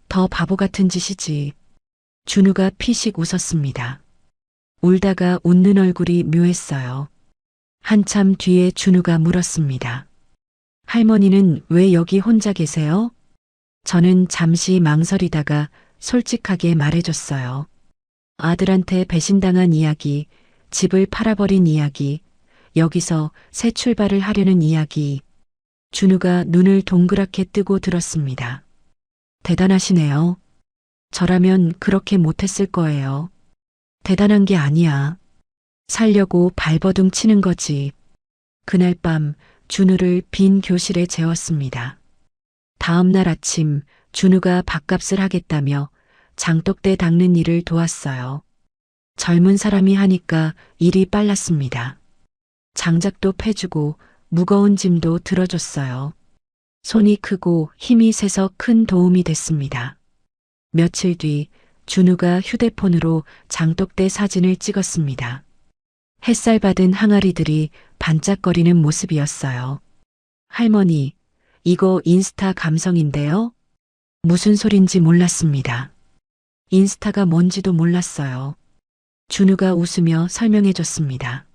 더 바보 같은 짓이지. 준우가 피식 웃었습니다. 울다가 웃는 얼굴이 묘했어요. 한참 뒤에 준우가 물었습니다. 할머니는 왜 여기 혼자 계세요? 저는 잠시 망설이다가 솔직하게 말해줬어요. 아들한테 배신당한 이야기, 집을 팔아버린 이야기, 여기서 새 출발을 하려는 이야기. 준우가 눈을 동그랗게 뜨고 들었습니다. 대단하시네요. 저라면 그렇게 못했을 거예요. 대단한 게 아니야. 살려고 발버둥 치는 거지. 그날 밤 준우를 빈 교실에 재웠습니다. 다음 날 아침 준우가 밥값을 하겠다며 장독대 닦는 일을 도왔어요. 젊은 사람이 하니까 일이 빨랐습니다. 장작도 패주고 무거운 짐도 들어줬어요. 손이 크고 힘이 세서 큰 도움이 됐습니다. 며칠 뒤 준우가 휴대폰으로 장독대 사진을 찍었습니다. 햇살 받은 항아리들이 반짝거리는 모습이었어요. 할머니, 이거 인스타 감성인데요? 무슨 소린지 몰랐습니다. 인스타가 뭔지도 몰랐어요. 준우가 웃으며 설명해 줬습니다.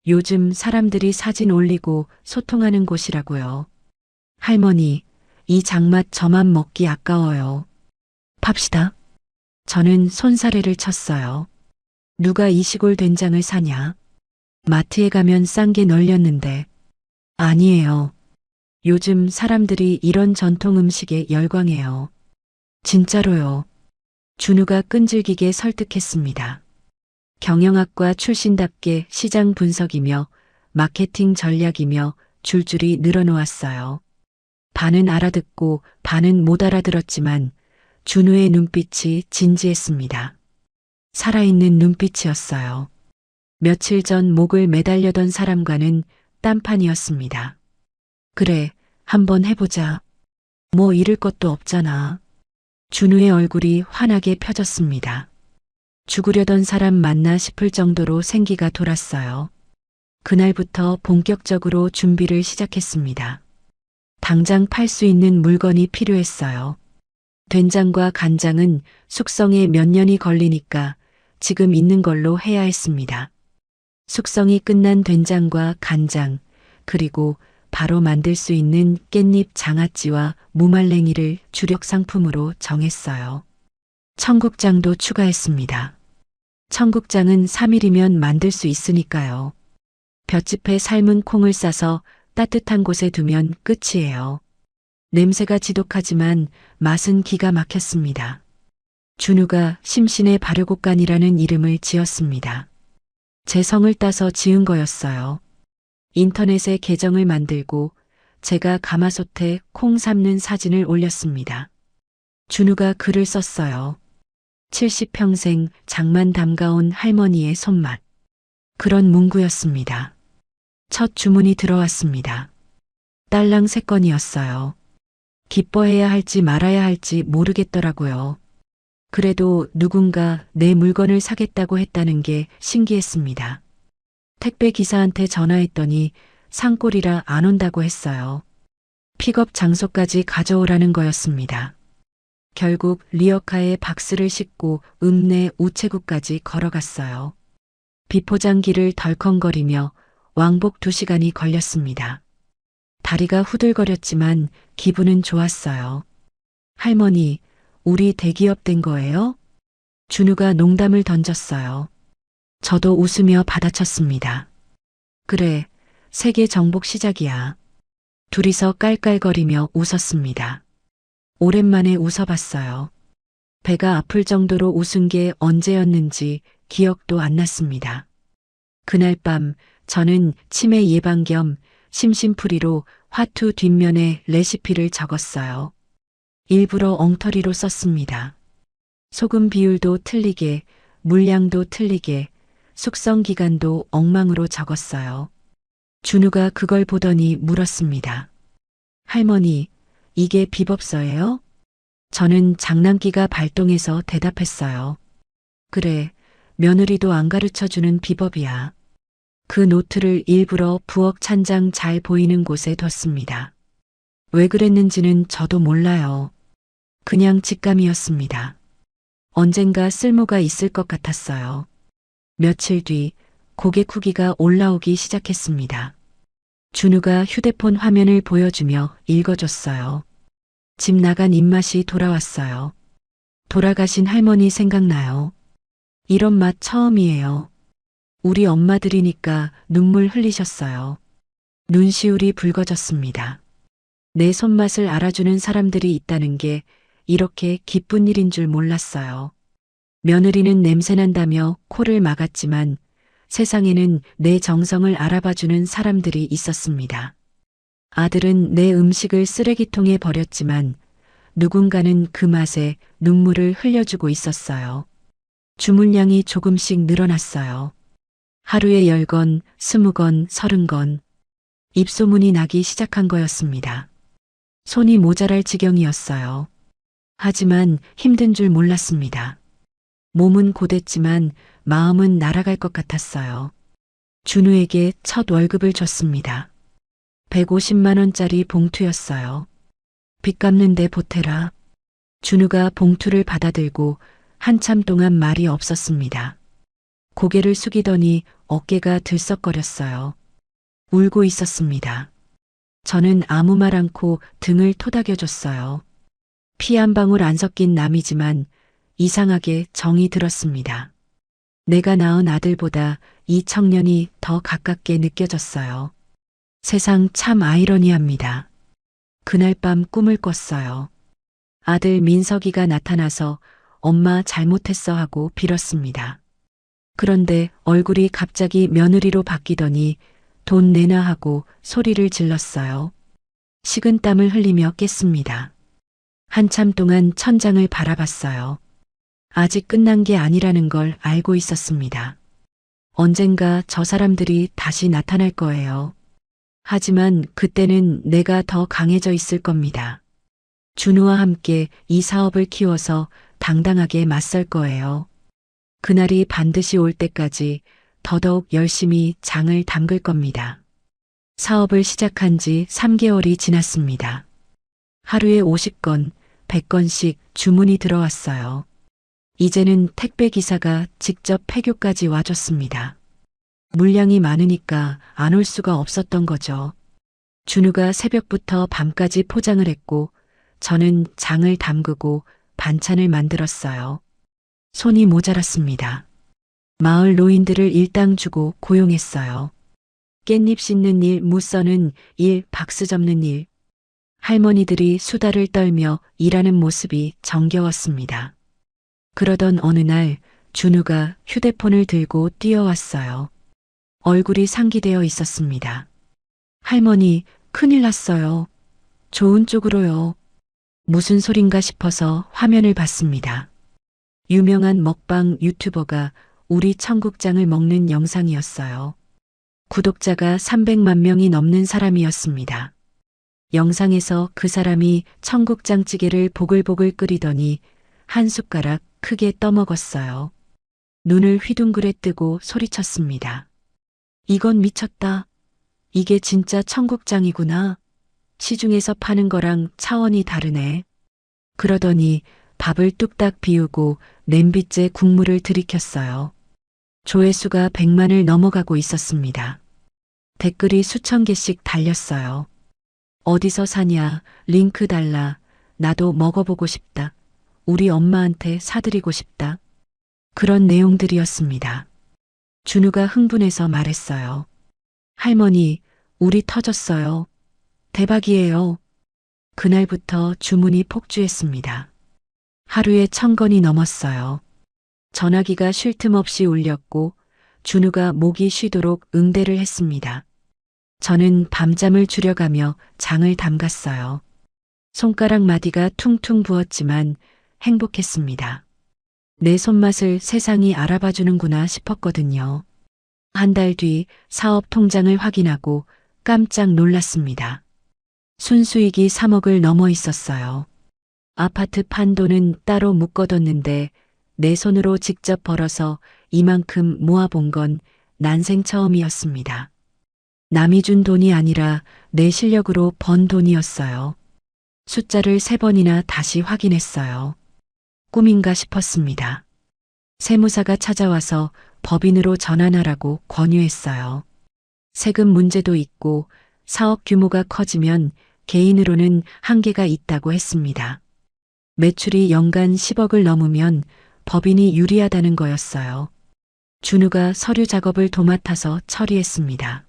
요즘 사람들이 사진 올리고 소통하는 곳이라고요. 할머니, 이 장맛 저만 먹기 아까워요. 팝시다. 저는 손사래를 쳤어요. 누가 이 시골 된장을 사냐? 마트에 가면 싼 게 널렸는데. 아니에요. 요즘 사람들이 이런 전통 음식에 열광해요. 진짜로요. 준우가 끈질기게 설득했습니다. 경영학과 출신답게 시장 분석이며 마케팅 전략이며 줄줄이 늘어놓았어요. 반은 알아듣고 반은 못 알아들었지만 준우의 눈빛이 진지했습니다. 살아있는 눈빛이었어요. 며칠 전 목을 매달려던 사람과는 딴판이었습니다. 그래, 한번 해보자. 뭐 잃을 것도 없잖아. 준우의 얼굴이 환하게 펴졌습니다. 죽으려던 사람 맞나 싶을 정도로 생기가 돌았어요. 그날부터 본격적으로 준비를 시작했습니다. 당장 팔 수 있는 물건이 필요했어요. 된장과 간장은 숙성에 몇 년이 걸리니까 지금 있는 걸로 해야 했습니다. 숙성이 끝난 된장과 간장, 그리고 바로 만들 수 있는 깻잎 장아찌와 무말랭이를 주력 상품으로 정했어요. 청국장도 추가했습니다. 청국장은 3일이면 만들 수 있으니까요. 볏짚에 삶은 콩을 싸서 따뜻한 곳에 두면 끝이에요. 냄새가 지독하지만 맛은 기가 막혔습니다. 준우가 심신의 발효곡간이라는 이름을 지었습니다. 제 성을 따서 지은 거였어요. 인터넷에 계정을 만들고 제가 가마솥에 콩 삶는 사진을 올렸습니다. 준우가 글을 썼어요. 70평생 장만 담가온 할머니의 손맛. 그런 문구였습니다. 첫 주문이 들어왔습니다. 딸랑 3건이었어요. 기뻐해야 할지 말아야 할지 모르겠더라고요. 그래도 누군가 내 물건을 사겠다고 했다는 게 신기했습니다. 택배 기사한테 전화했더니 산골이라 안 온다고 했어요. 픽업 장소까지 가져오라는 거였습니다. 결국 리어카에 박스를 싣고 읍내 우체국까지 걸어갔어요. 비포장기를 덜컹거리며 왕복 2시간이 걸렸습니다. 다리가 후들거렸지만 기분은 좋았어요. 할머니, 우리 대기업 된 거예요? 준우가 농담을 던졌어요. 저도 웃으며 받아쳤습니다. 그래, 세계 정복 시작이야. 둘이서 깔깔거리며 웃었습니다. 오랜만에 웃어봤어요. 배가 아플 정도로 웃은 게 언제였는지 기억도 안 났습니다. 그날 밤 저는 치매 예방 겸 심심풀이로 화투 뒷면에 레시피를 적었어요. 일부러 엉터리로 썼습니다. 소금 비율도 틀리게, 물량도 틀리게, 숙성 기간도 엉망으로 적었어요. 준우가 그걸 보더니 물었습니다. 할머니, 이게 비법서예요? 저는 장난기가 발동해서 대답했어요. 그래, 며느리도 안 가르쳐주는 비법이야. 그 노트를 일부러 부엌 찬장 잘 보이는 곳에 뒀습니다. 왜 그랬는지는 저도 몰라요. 그냥 직감이었습니다. 언젠가 쓸모가 있을 것 같았어요. 며칠 뒤 고객 후기가 올라오기 시작했습니다. 준우가 휴대폰 화면을 보여주며 읽어줬어요. 집 나간 입맛이 돌아왔어요. 돌아가신 할머니 생각나요. 이런 맛 처음이에요. 우리 엄마들이니까 눈물 흘리셨어요. 눈시울이 붉어졌습니다. 내 손맛을 알아주는 사람들이 있다는 게 이렇게 기쁜 일인 줄 몰랐어요. 며느리는 냄새난다며 코를 막았지만 세상에는 내 정성을 알아봐주는 사람들이 있었습니다. 아들은 내 음식을 쓰레기통에 버렸지만 누군가는 그 맛에 눈물을 흘려주고 있었어요. 주문량이 조금씩 늘어났어요. 하루에 10건, 20건, 30건. 입소문이 나기 시작한 거였습니다. 손이 모자랄 지경이었어요. 하지만 힘든 줄 몰랐습니다. 몸은 고됐지만 마음은 날아갈 것 같았어요. 준우에게 첫 월급을 줬습니다. 150만 원짜리 봉투였어요. 빚 갚는데 보태라. 준우가 봉투를 받아들고 한참 동안 말이 없었습니다. 고개를 숙이더니 어깨가 들썩거렸어요. 울고 있었습니다. 저는 아무 말 않고 등을 토닥여줬어요. 피 한 방울 안 섞인 남이지만 이상하게 정이 들었습니다. 내가 낳은 아들보다 이 청년이 더 가깝게 느껴졌어요. 세상 참 아이러니합니다. 그날 밤 꿈을 꿨어요. 아들 민석이가 나타나서 엄마 잘못했어 하고 빌었습니다. 그런데 얼굴이 갑자기 며느리로 바뀌더니 돈 내놔 하고 소리를 질렀어요. 식은땀을 흘리며 깼습니다. 한참 동안 천장을 바라봤어요. 아직 끝난 게 아니라는 걸 알고 있었습니다. 언젠가 저 사람들이 다시 나타날 거예요. 하지만 그때는 내가 더 강해져 있을 겁니다. 준우와 함께 이 사업을 키워서 당당하게 맞설 거예요. 그날이 반드시 올 때까지 더더욱 열심히 장을 담글 겁니다. 사업을 시작한 지 3개월이 지났습니다. 하루에 50건, 100건씩 주문이 들어왔어요. 이제는 택배 기사가 직접 폐교까지 와줬습니다. 물량이 많으니까 안 올 수가 없었던 거죠. 준우가 새벽부터 밤까지 포장을 했고 저는 장을 담그고 반찬을 만들었어요. 손이 모자랐습니다. 마을 노인들을 일당 주고 고용했어요. 깻잎 씻는 일, 무 써는 일, 박스 접는 일. 할머니들이 수다를 떨며 일하는 모습이 정겨웠습니다. 그러던 어느 날 준우가 휴대폰을 들고 뛰어왔어요. 얼굴이 상기되어 있었습니다. 할머니, 큰일 났어요. 좋은 쪽으로요. 무슨 소린가 싶어서 화면을 봤습니다. 유명한 먹방 유튜버가 우리 청국장을 먹는 영상이었어요. 구독자가 300만 명이 넘는 사람이었습니다. 영상에서 그 사람이 청국장찌개를 보글보글 끓이더니 한 숟가락 크게 떠먹었어요. 눈을 휘둥그레 뜨고 소리쳤습니다. 이건 미쳤다. 이게 진짜 청국장이구나. 시중에서 파는 거랑 차원이 다르네. 그러더니 밥을 뚝딱 비우고 냄비째 국물을 들이켰어요. 조회수가 100만을 넘어가고 있었습니다. 댓글이 수천 개씩 달렸어요. 어디서 사냐, 링크 달라, 나도 먹어보고 싶다, 우리 엄마한테 사드리고 싶다. 그런 내용들이었습니다. 준우가 흥분해서 말했어요. 할머니, 우리 터졌어요. 대박이에요. 그날부터 주문이 폭주했습니다. 하루에 1000건이 넘었어요. 전화기가 쉴 틈 없이 울렸고 준우가 목이 쉬도록 응대를 했습니다. 저는 밤잠을 줄여가며 장을 담갔어요. 손가락 마디가 퉁퉁 부었지만 행복했습니다. 내 손맛을 세상이 알아봐주는구나 싶었거든요. 한 달 뒤 사업 통장을 확인하고 깜짝 놀랐습니다. 순수익이 3억을 넘어 있었어요. 아파트 판 돈은 따로 묶어뒀는데 내 손으로 직접 벌어서 이만큼 모아본 건 난생 처음이었습니다. 남이 준 돈이 아니라 내 실력으로 번 돈이었어요. 숫자를 3번이나 다시 확인했어요. 꿈인가 싶었습니다. 세무사가 찾아와서 법인으로 전환하라고 권유했어요. 세금 문제도 있고 사업 규모가 커지면 개인으로는 한계가 있다고 했습니다. 매출이 연간 10억을 넘으면 법인이 유리하다는 거였어요. 준우가 서류 작업을 도맡아서 처리했습니다.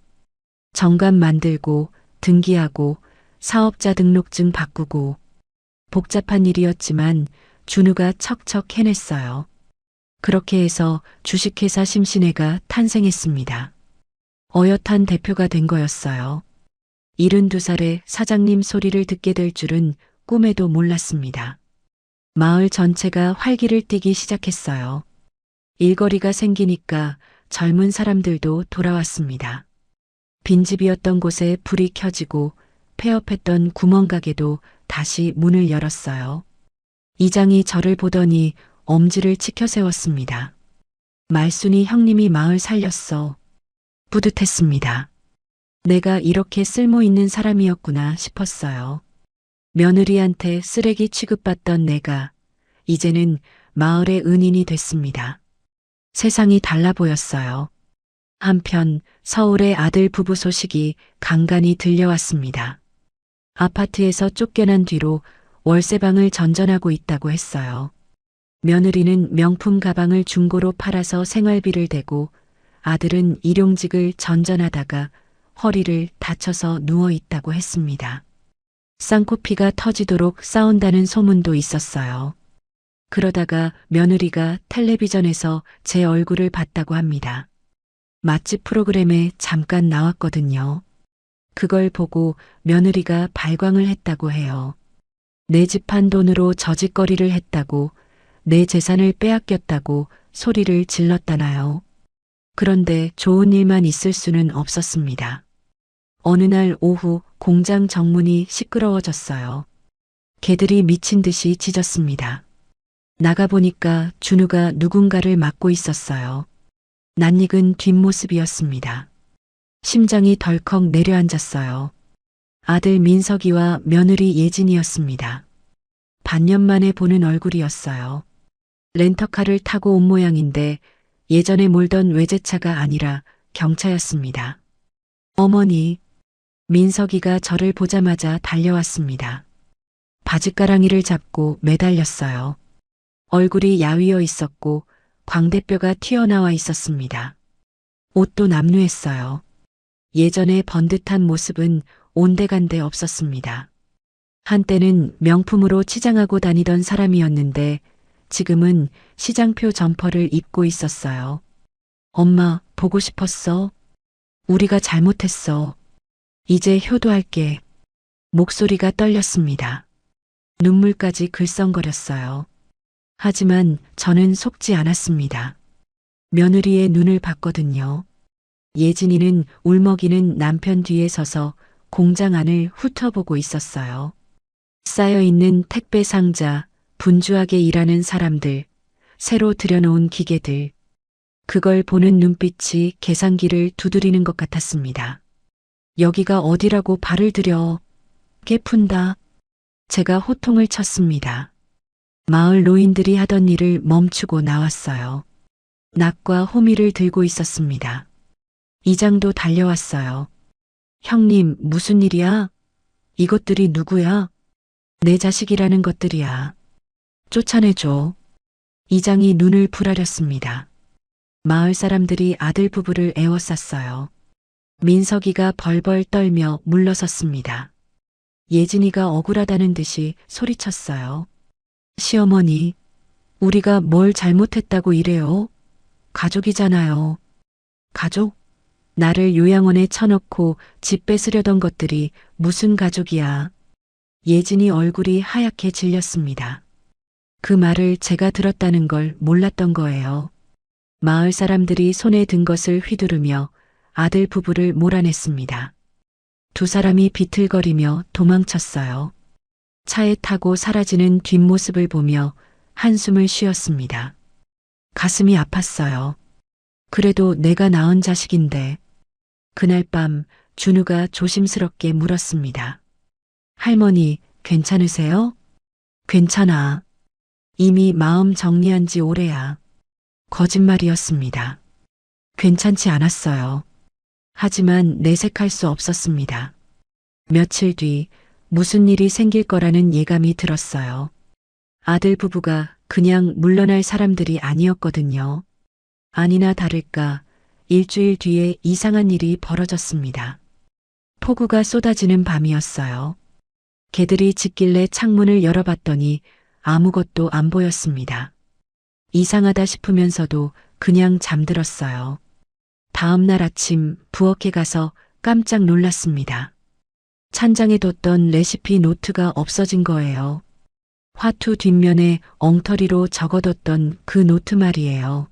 정관 만들고 등기하고 사업자 등록증 바꾸고 복잡한 일이었지만 준우가 척척 해냈어요. 그렇게 해서 주식회사 심신회가 탄생했습니다. 어엿한 대표가 된 거였어요. 72살에 사장님 소리를 듣게 될 줄은 꿈에도 몰랐습니다. 마을 전체가 활기를 띠기 시작했어요. 일거리가 생기니까 젊은 사람들도 돌아왔습니다. 빈집이었던 곳에 불이 켜지고 폐업했던 구멍가게도 다시 문을 열었어요. 이장이 저를 보더니 엄지를 치켜 세웠습니다. 말순이 형님이 마을 살렸어. 뿌듯했습니다. 내가 이렇게 쓸모 있는 사람이었구나 싶었어요. 며느리한테 쓰레기 취급받던 내가 이제는 마을의 은인이 됐습니다. 세상이 달라 보였어요. 한편 서울의 아들 부부 소식이 간간히 들려왔습니다. 아파트에서 쫓겨난 뒤로 월세방을 전전하고 있다고 했어요. 며느리는 명품 가방을 중고로 팔아서 생활비를 대고 아들은 일용직을 전전하다가 허리를 다쳐서 누워 있다고 했습니다. 쌍코피가 터지도록 싸운다는 소문도 있었어요. 그러다가 며느리가 텔레비전에서 제 얼굴을 봤다고 합니다. 맛집 프로그램에 잠깐 나왔거든요. 그걸 보고 며느리가 발광을 했다고 해요. 내 집 판 돈으로 저짓거리를 했다고, 내 재산을 빼앗겼다고 소리를 질렀다나요. 그런데 좋은 일만 있을 수는 없었습니다. 어느 날 오후 공장 정문이 시끄러워졌어요. 개들이 미친 듯이 짖었습니다. 나가보니까 준우가 누군가를 막고 있었어요. 낯익은 뒷모습이었습니다. 심장이 덜컥 내려앉았어요. 아들 민석이와 며느리 예진이었습니다. 반년 만에 보는 얼굴이었어요. 렌터카를 타고 온 모양인데 예전에 몰던 외제차가 아니라 경차였습니다. 어머니, 민석이가 저를 보자마자 달려왔습니다. 바짓가랑이를 잡고 매달렸어요. 얼굴이 야위어 있었고 광대뼈가 튀어나와 있었습니다. 옷도 남루했어요. 예전에 번듯한 모습은 온데간데 없었습니다. 한때는 명품으로 치장하고 다니던 사람이었는데 지금은 시장표 점퍼를 입고 있었어요. 엄마, 보고 싶었어. 우리가 잘못했어. 이제 효도할게. 목소리가 떨렸습니다. 눈물까지 글썽거렸어요. 하지만 저는 속지 않았습니다. 며느리의 눈을 봤거든요. 예진이는 울먹이는 남편 뒤에 서서 공장 안을 훑어보고 있었어요. 쌓여있는 택배 상자, 분주하게 일하는 사람들, 새로 들여놓은 기계들. 그걸 보는 눈빛이 계산기를 두드리는 것 같았습니다. 여기가 어디라고 발을 들여. 깨푼다. 제가 호통을 쳤습니다. 마을 노인들이 하던 일을 멈추고 나왔어요. 낙과 호미를 들고 있었습니다. 이장도 달려왔어요. 형님, 무슨 일이야? 이것들이 누구야? 내 자식이라는 것들이야. 쫓아내줘. 이장이 눈을 부라렸습니다. 마을 사람들이 아들 부부를 에워쌌어요. 민석이가 벌벌 떨며 물러섰습니다. 예진이가 억울하다는 듯이 소리쳤어요. 시어머니, 우리가 뭘 잘못했다고 이래요? 가족이잖아요. 가족? 나를 요양원에 쳐넣고 집 뺏으려던 것들이 무슨 가족이야. 예진이 얼굴이 하얗게 질렸습니다. 그 말을 제가 들었다는 걸 몰랐던 거예요. 마을 사람들이 손에 든 것을 휘두르며 아들 부부를 몰아냈습니다. 두 사람이 비틀거리며 도망쳤어요. 차에 타고 사라지는 뒷모습을 보며 한숨을 쉬었습니다. 가슴이 아팠어요. 그래도 내가 낳은 자식인데. 그날 밤 준우가 조심스럽게 물었습니다. 할머니, 괜찮으세요? 괜찮아. 이미 마음 정리한 지 오래야. 거짓말이었습니다. 괜찮지 않았어요. 하지만 내색할 수 없었습니다. 며칠 뒤 무슨 일이 생길 거라는 예감이 들었어요. 아들 부부가 그냥 물러날 사람들이 아니었거든요. 아니나 다를까 일주일 뒤에 이상한 일이 벌어졌습니다. 폭우가 쏟아지는 밤이었어요. 개들이 짖길래 창문을 열어봤더니 아무것도 안 보였습니다. 이상하다 싶으면서도 그냥 잠들었어요. 다음 날 아침 부엌에 가서 깜짝 놀랐습니다. 찬장에 뒀던 레시피 노트가 없어진 거예요. 화투 뒷면에 엉터리로 적어뒀던 그 노트 말이에요.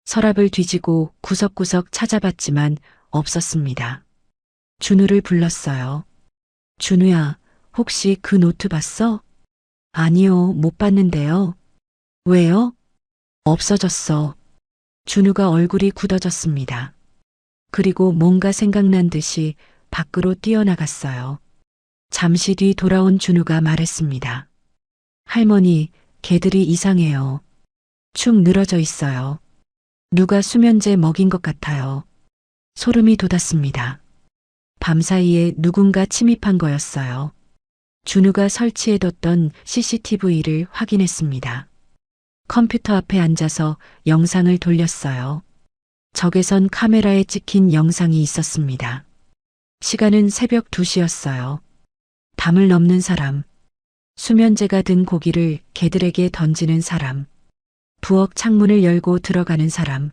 서랍을 뒤지고 구석구석 찾아봤지만 없었습니다. 준우를 불렀어요. 준우야, 혹시 그 노트 봤어? 아니요, 못 봤는데요. 왜요? 없어졌어. 준우가 얼굴이 굳어졌습니다. 그리고 뭔가 생각난 듯이 밖으로 뛰어나갔어요. 잠시 뒤 돌아온 준우가 말했습니다. 할머니, 개들이 이상해요. 축 늘어져 있어요. 누가 수면제 먹인 것 같아요. 소름이 돋았습니다. 밤사이에 누군가 침입한 거였어요. 준우가 설치해뒀던 CCTV를 확인했습니다. 컴퓨터 앞에 앉아서 영상을 돌렸어요. 적외선 카메라에 찍힌 영상이 있었습니다. 시간은 새벽 2시였어요. 담을 넘는 사람, 수면제가 든 고기를 개들에게 던지는 사람, 부엌 창문을 열고 들어가는 사람,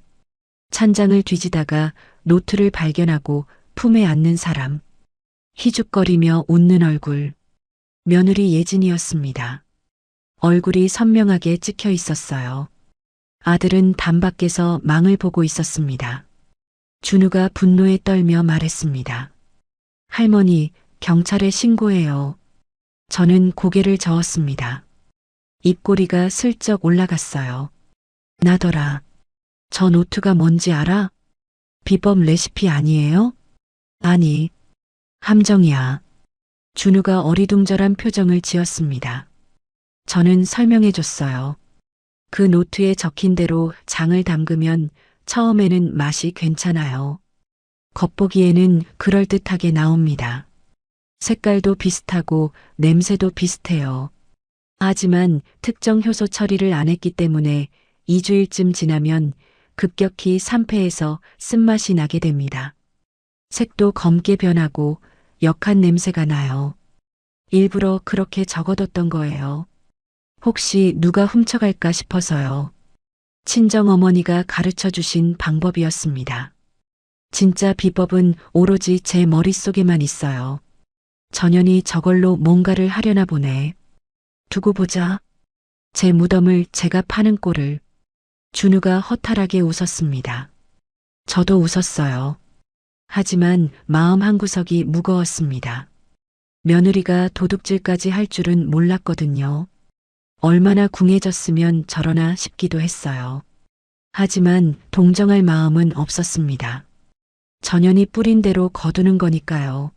찬장을 뒤지다가 노트를 발견하고 품에 안는 사람, 희죽거리며 웃는 얼굴, 며느리 예진이었습니다. 얼굴이 선명하게 찍혀 있었어요. 아들은 담 밖에서 망을 보고 있었습니다. 준우가 분노에 떨며 말했습니다. 할머니, 경찰에 신고해요. 저는 고개를 저었습니다. 입꼬리가 슬쩍 올라갔어요. 나더라. 저 노트가 뭔지 알아? 비법 레시피 아니에요? 아니, 함정이야. 준우가 어리둥절한 표정을 지었습니다. 저는 설명해 줬어요. 그 노트에 적힌 대로 장을 담그면 처음에는 맛이 괜찮아요. 겉보기에는 그럴듯하게 나옵니다. 색깔도 비슷하고 냄새도 비슷해요. 하지만 특정 효소 처리를 안 했기 때문에 2주일쯤 지나면 급격히 산패해서 쓴맛이 나게 됩니다. 색도 검게 변하고 역한 냄새가 나요. 일부러 그렇게 적어뒀던 거예요. 혹시 누가 훔쳐갈까 싶어서요. 친정어머니가 가르쳐 주신 방법이었습니다. 진짜 비법은 오로지 제 머릿속에만 있어요. 전현이 저걸로 뭔가를 하려나 보네. 두고 보자. 제 무덤을 제가 파는 꼴을. 준우가 허탈하게 웃었습니다. 저도 웃었어요. 하지만 마음 한구석이 무거웠습니다. 며느리가 도둑질까지 할 줄은 몰랐거든요. 얼마나 궁해졌으면 저러나 싶기도 했어요. 하지만 동정할 마음은 없었습니다. 전현이 뿌린 대로 거두는 거니까요.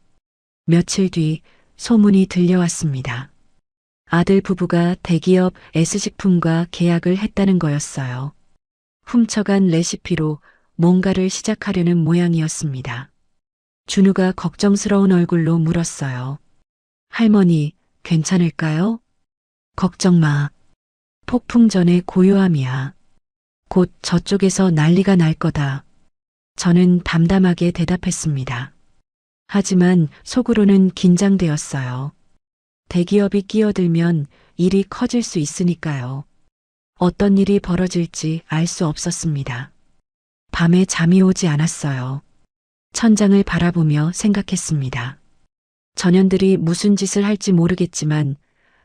며칠 뒤 소문이 들려왔습니다. 아들 부부가 대기업 S식품과 계약을 했다는 거였어요. 훔쳐간 레시피로 뭔가를 시작하려는 모양이었습니다. 준우가 걱정스러운 얼굴로 물었어요. 할머니, 괜찮을까요? 걱정 마. 폭풍 전의 고요함이야. 곧 저쪽에서 난리가 날 거다. 저는 담담하게 대답했습니다. 하지만 속으로는 긴장되었어요. 대기업이 끼어들면 일이 커질 수 있으니까요. 어떤 일이 벌어질지 알 수 없었습니다. 밤에 잠이 오지 않았어요. 천장을 바라보며 생각했습니다. 전현들이 무슨 짓을 할지 모르겠지만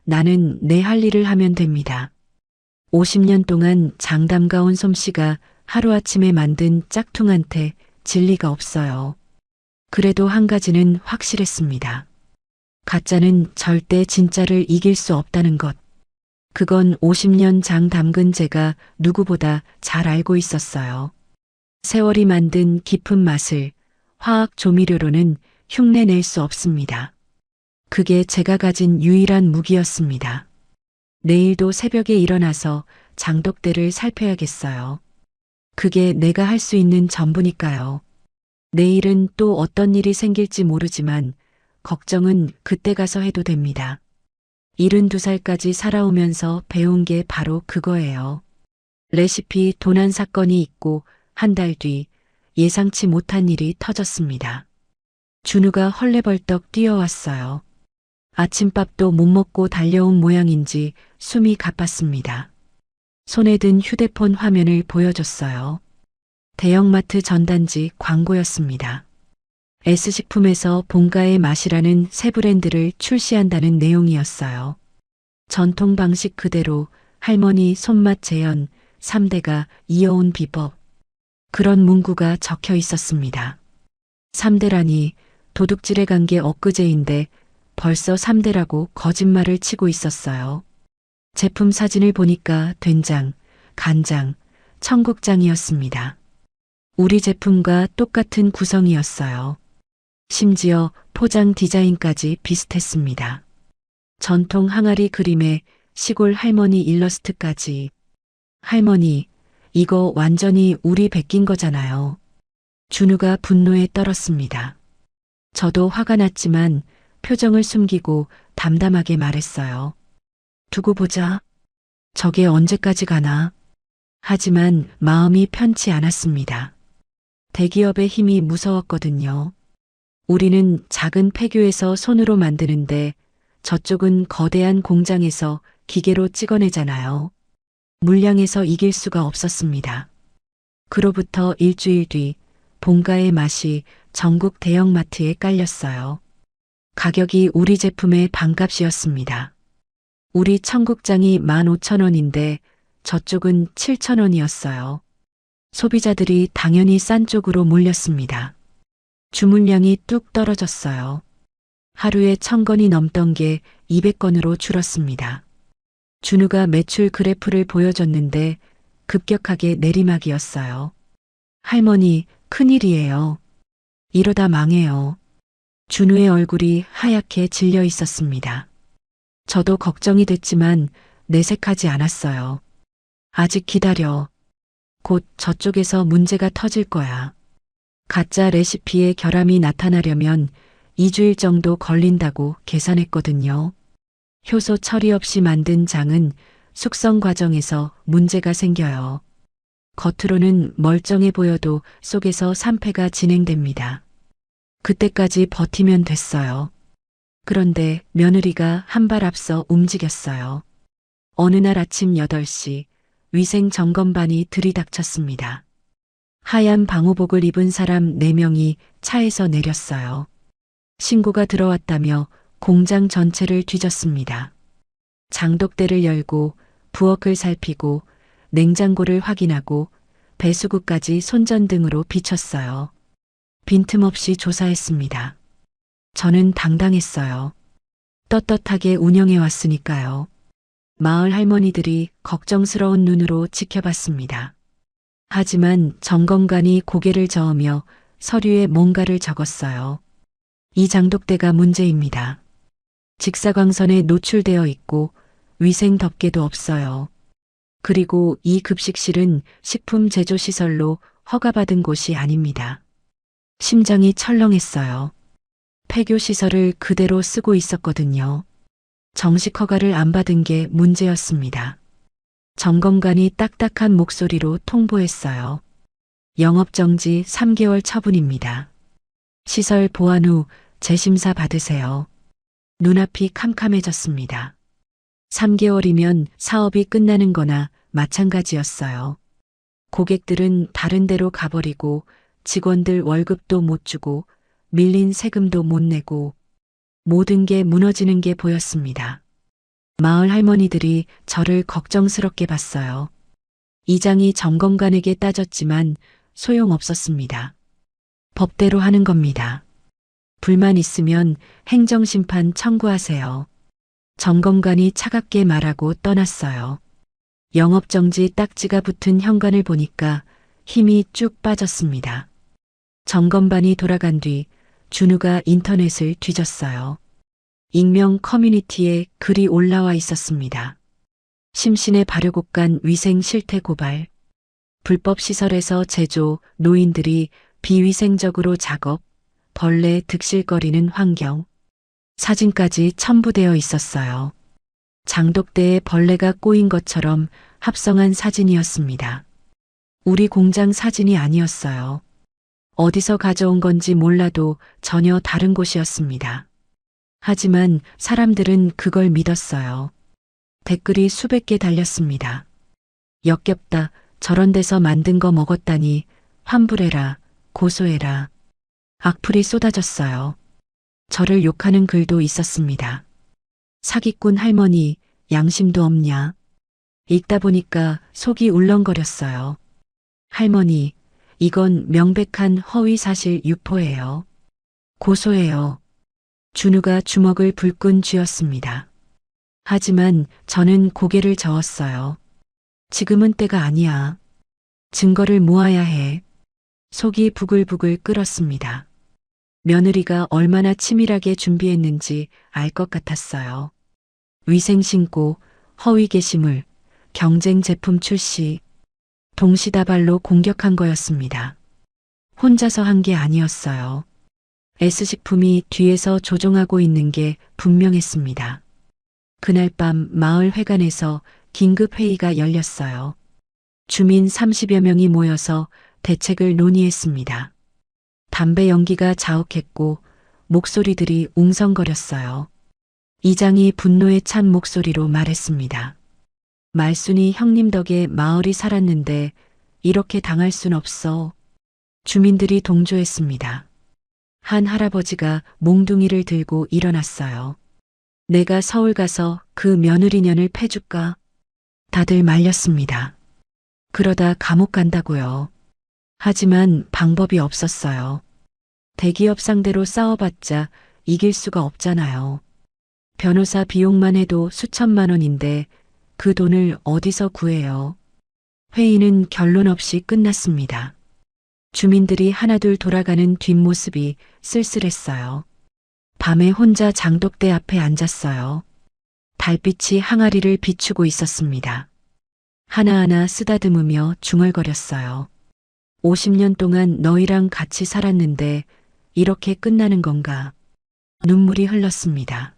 나는 내 할 일을 하면 됩니다. 50년 동안 장담가온 솜씨가 하루아침에 만든 짝퉁한테 진리가 없어요. 그래도 한 가지는 확실했습니다. 가짜는 절대 진짜를 이길 수 없다는 것. 그건 50년 장 담근 제가 누구보다 잘 알고 있었어요. 세월이 만든 깊은 맛을 화학 조미료로는 흉내낼 수 없습니다. 그게 제가 가진 유일한 무기였습니다. 내일도 새벽에 일어나서 장독대를 살펴야겠어요. 그게 내가 할 수 있는 전부니까요. 내일은 또 어떤 일이 생길지 모르지만 걱정은 그때 가서 해도 됩니다. 72살까지 살아오면서 배운 게 바로 그거예요. 레시피 도난 사건이 있고 한 달 뒤 예상치 못한 일이 터졌습니다. 준우가 헐레벌떡 뛰어왔어요. 아침밥도 못 먹고 달려온 모양인지 숨이 가팠습니다. 손에 든 휴대폰 화면을 보여줬어요. 대형마트 전단지 광고였습니다. S식품에서 본가의 맛이라는 새 브랜드를 출시한다는 내용이었어요. 전통 방식 그대로 할머니 손맛 재현 3대가 이어온 비법. 그런 문구가 적혀 있었습니다. 3대라니 도둑질에 간 게 엊그제인데 벌써 3대라고 거짓말을 치고 있었어요. 제품 사진을 보니까 된장, 간장, 청국장이었습니다. 우리 제품과 똑같은 구성이었어요. 심지어 포장 디자인까지 비슷했습니다. 전통 항아리 그림에 시골 할머니 일러스트까지. 할머니, 이거 완전히 우리 베낀 거잖아요. 준우가 분노에 떨었습니다. 저도 화가 났지만 표정을 숨기고 담담하게 말했어요. 두고 보자. 저게 언제까지 가나. 하지만 마음이 편치 않았습니다. 대기업의 힘이 무서웠거든요. 우리는 작은 폐교에서 손으로 만드는데 저쪽은 거대한 공장에서 기계로 찍어내잖아요. 물량에서 이길 수가 없었습니다. 그로부터 일주일 뒤 본가의 맛이 전국 대형마트에 깔렸어요. 가격이 우리 제품의 반값이었습니다. 우리 청국장이 15,000원인데 저쪽은 7,000원이었어요. 소비자들이 당연히 싼 쪽으로 몰렸습니다. 주문량이 뚝 떨어졌어요. 하루에 1,000건이 넘던 게 200건으로 줄었습니다. 준우가 매출 그래프를 보여줬는데 급격하게 내리막이었어요. 할머니, 큰일이에요. 이러다 망해요. 준우의 얼굴이 하얗게 질려 있었습니다. 저도 걱정이 됐지만 내색하지 않았어요. 아직 기다려. 곧 저쪽에서 문제가 터질 거야. 가짜 레시피에 결함이 나타나려면 2주일 정도 걸린다고 계산했거든요. 효소 처리 없이 만든 장은 숙성 과정에서 문제가 생겨요. 겉으로는 멀쩡해 보여도 속에서 산패가 진행됩니다. 그때까지 버티면 됐어요. 그런데 며느리가 한 발 앞서 움직였어요. 어느 날 아침 8시 위생 점검반이 들이닥쳤습니다. 하얀 방호복을 입은 사람 4명이 차에서 내렸어요. 신고가 들어왔다며 공장 전체를 뒤졌습니다. 장독대를 열고 부엌을 살피고 냉장고를 확인하고 배수구까지 손전등으로 비췄어요. 빈틈없이 조사했습니다. 저는 당당했어요. 떳떳하게 운영해 왔으니까요. 마을 할머니들이 걱정스러운 눈으로 지켜봤습니다. 하지만 점검관이 고개를 저으며 서류에 뭔가를 적었어요. 이 장독대가 문제입니다. 직사광선에 노출되어 있고 위생 덮개도 없어요. 그리고 이 급식실은 식품 제조 시설로 허가받은 곳이 아닙니다. 심장이 철렁했어요. 폐교 시설을 그대로 쓰고 있었거든요. 정식 허가를 안 받은 게 문제였습니다. 점검관이 딱딱한 목소리로 통보했어요. 영업정지 3개월 처분입니다. 시설 보완 후 재심사 받으세요. 눈앞이 캄캄해졌습니다. 3개월이면 사업이 끝나는 거나 마찬가지였어요. 고객들은 다른 데로 가버리고 직원들 월급도 못 주고 밀린 세금도 못 내고 모든 게 무너지는 게 보였습니다. 마을 할머니들이 저를 걱정스럽게 봤어요. 이장이 점검관에게 따졌지만 소용없었습니다. 법대로 하는 겁니다. 불만 있으면 행정심판 청구하세요. 점검관이 차갑게 말하고 떠났어요. 영업정지 딱지가 붙은 현관을 보니까 힘이 쭉 빠졌습니다. 점검반이 돌아간 뒤 준우가 인터넷을 뒤졌어요. 익명 커뮤니티에 글이 올라와 있었습니다. 심신의 발효곡간 위생 실태 고발, 불법 시설에서 제조, 노인들이 비위생적으로 작업, 벌레 득실거리는 환경, 사진까지 첨부되어 있었어요. 장독대에 벌레가 꼬인 것처럼 합성한 사진이었습니다. 우리 공장 사진이 아니었어요. 어디서 가져온 건지 몰라도 전혀 다른 곳이었습니다. 하지만 사람들은 그걸 믿었어요. 댓글이 수백 개 달렸습니다. 역겹다, 저런 데서 만든 거 먹었다니, 환불해라, 고소해라. 악플이 쏟아졌어요. 저를 욕하는 글도 있었습니다. 사기꾼 할머니, 양심도 없냐. 읽다 보니까 속이 울렁거렸어요. 할머니, 이건 명백한 허위사실 유포예요. 고소해요. 준우가 주먹을 불끈 쥐었습니다. 하지만 저는 고개를 저었어요. 지금은 때가 아니야. 증거를 모아야 해. 속이 부글부글 끓었습니다. 며느리가 얼마나 치밀하게 준비했는지 알 것 같았어요. 위생신고, 허위 게시물, 경쟁 제품 출시, 동시다발로 공격한 거였습니다. 혼자서 한 게 아니었어요. S식품이 뒤에서 조종하고 있는 게 분명했습니다. 그날 밤 마을 회관에서 긴급 회의가 열렸어요. 주민 30여 명이 모여서 대책을 논의했습니다. 담배 연기가 자욱했고 목소리들이 웅성거렸어요. 이장이 분노에 찬 목소리로 말했습니다. 말순이 형님 덕에 마을이 살았는데 이렇게 당할 순 없어. 주민들이 동조했습니다. 한 할아버지가 몽둥이를 들고 일어났어요. 내가 서울 가서 그 며느리년을 패줄까? 다들 말렸습니다. 그러다 감옥 간다고요. 하지만 방법이 없었어요. 대기업 상대로 싸워봤자 이길 수가 없잖아요. 변호사 비용만 해도 수천만 원인데 그 돈을 어디서 구해요? 회의는 결론 없이 끝났습니다. 주민들이 하나둘 돌아가는 뒷모습이 쓸쓸했어요. 밤에 혼자 장독대 앞에 앉았어요. 달빛이 항아리를 비추고 있었습니다. 하나하나 쓰다듬으며 중얼거렸어요. 50년 동안 너희랑 같이 살았는데 이렇게 끝나는 건가? 눈물이 흘렀습니다.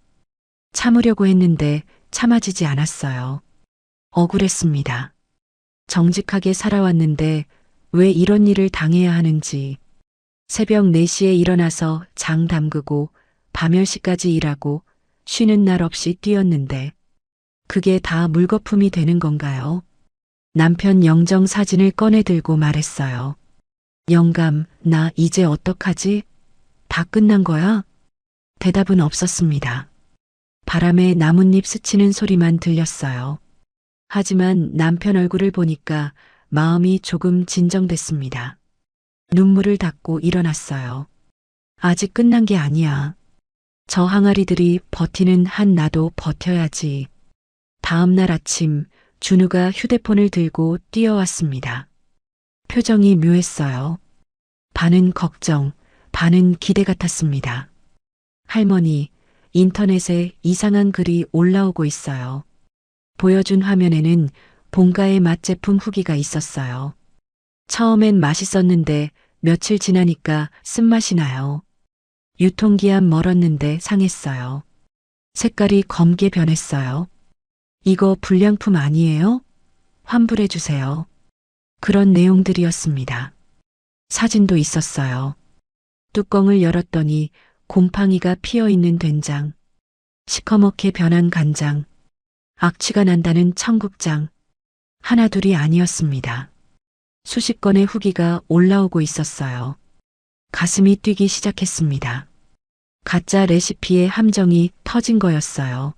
참으려고 했는데 참아지지 않았어요. 억울했습니다. 정직하게 살아왔는데 왜 이런 일을 당해야 하는지. 새벽 4시에 일어나서 장 담그고 밤 10시까지 일하고 쉬는 날 없이 뛰었는데 그게 다 물거품이 되는 건가요? 남편 영정 사진을 꺼내 들고 말했어요. 영감, 나 이제 어떡하지? 다 끝난 거야? 대답은 없었습니다. 바람에 나뭇잎 스치는 소리만 들렸어요. 하지만 남편 얼굴을 보니까 마음이 조금 진정됐습니다. 눈물을 닦고 일어났어요. 아직 끝난 게 아니야. 저 항아리들이 버티는 한 나도 버텨야지. 다음 날 아침 준우가 휴대폰을 들고 뛰어왔습니다. 표정이 묘했어요. 반은 걱정, 반은 기대 같았습니다. 할머니, 인터넷에 이상한 글이 올라오고 있어요. 보여준 화면에는 본가의 맛제품 후기가 있었어요. 처음엔 맛있었는데 며칠 지나니까 쓴맛이 나요. 유통기한 멀었는데 상했어요. 색깔이 검게 변했어요. 이거 불량품 아니에요? 환불해 주세요. 그런 내용들이었습니다. 사진도 있었어요. 뚜껑을 열었더니 곰팡이가 피어있는 된장, 시커멓게 변한 간장, 악취가 난다는 청국장, 하나둘이 아니었습니다. 수십 건의 후기가 올라오고 있었어요. 가슴이 뛰기 시작했습니다. 가짜 레시피의 함정이 터진 거였어요.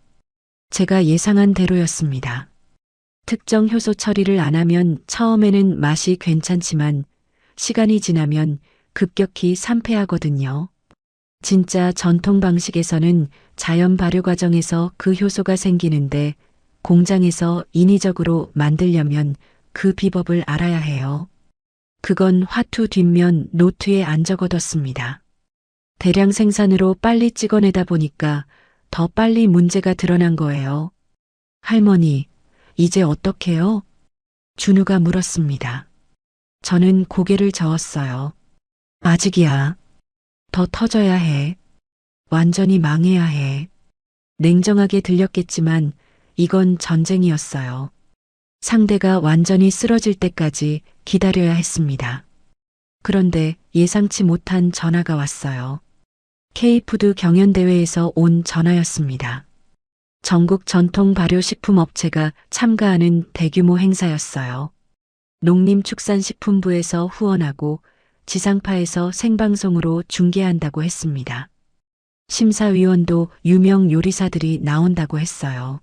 제가 예상한 대로였습니다. 특정 효소 처리를 안 하면 처음에는 맛이 괜찮지만 시간이 지나면 급격히 산패하거든요. 진짜 전통 방식에서는 자연 발효 과정에서 그 효소가 생기는데 공장에서 인위적으로 만들려면 그 비법을 알아야 해요. 그건 화투 뒷면 노트에 안 적어뒀습니다. 대량 생산으로 빨리 찍어내다 보니까 더 빨리 문제가 드러난 거예요. 할머니, 이제 어떡해요? 준우가 물었습니다. 저는 고개를 저었어요. 아직이야. 더 터져야 해. 완전히 망해야 해. 냉정하게 들렸겠지만 이건 전쟁이었어요. 상대가 완전히 쓰러질 때까지 기다려야 했습니다. 그런데 예상치 못한 전화가 왔어요. K푸드 경연대회에서 온 전화였습니다. 전국 전통 발효식품 업체가 참가하는 대규모 행사였어요. 농림축산식품부에서 후원하고 지상파에서 생방송으로 중계한다고 했습니다. 심사위원도 유명 요리사들이 나온다고 했어요.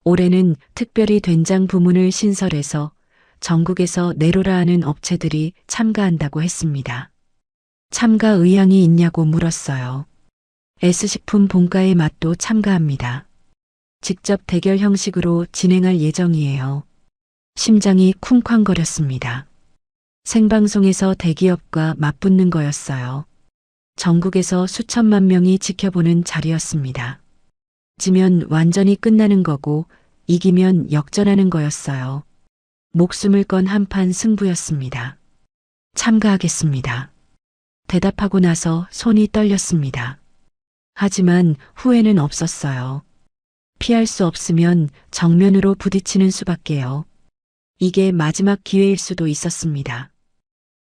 올해는 특별히 된장 부문을 신설해서 전국에서 내로라 하는 업체들이 참가한다고 했습니다. 참가 의향이 있냐고 물었어요. S식품 본가의 맛도 참가합니다. 직접 대결 형식으로 진행할 예정이에요. 심장이 쿵쾅거렸습니다. 생방송에서 대기업과 맞붙는 거였어요. 전국에서 수천만 명이 지켜보는 자리였습니다. 지면 완전히 끝나는 거고 이기면 역전하는 거였어요. 목숨을 건 한판 승부였습니다. 참가하겠습니다. 대답하고 나서 손이 떨렸습니다. 하지만 후회는 없었어요. 피할 수 없으면 정면으로 부딪히는 수밖에요. 이게 마지막 기회일 수도 있었습니다.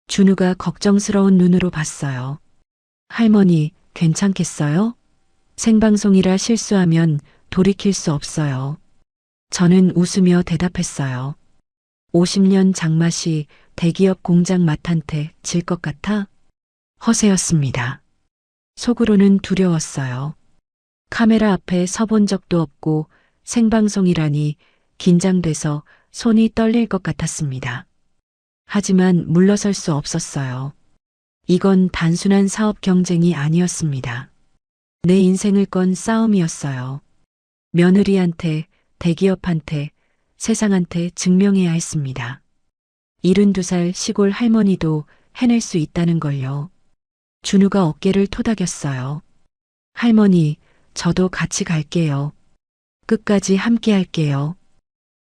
준우가 걱정스러운 눈으로 봤어요. 할머니, 괜찮겠어요? 생방송이라 실수하면 돌이킬 수 없어요. 저는 웃으며 대답했어요. 50년 장맛이 대기업 공장 맛한테 질 것 같아? 허세였습니다. 속으로는 두려웠어요. 카메라 앞에 서본 적도 없고 생방송이라니 긴장돼서 손이 떨릴 것 같았습니다. 하지만 물러설 수 없었어요. 이건 단순한 사업 경쟁이 아니었습니다. 내 인생을 건 싸움이었어요. 며느리한테, 대기업한테, 세상한테 증명해야 했습니다. 72살 시골 할머니도 해낼 수 있다는 걸요. 준우가 어깨를 토닥였어요. 할머니, 저도 같이 갈게요. 끝까지 함께 할게요.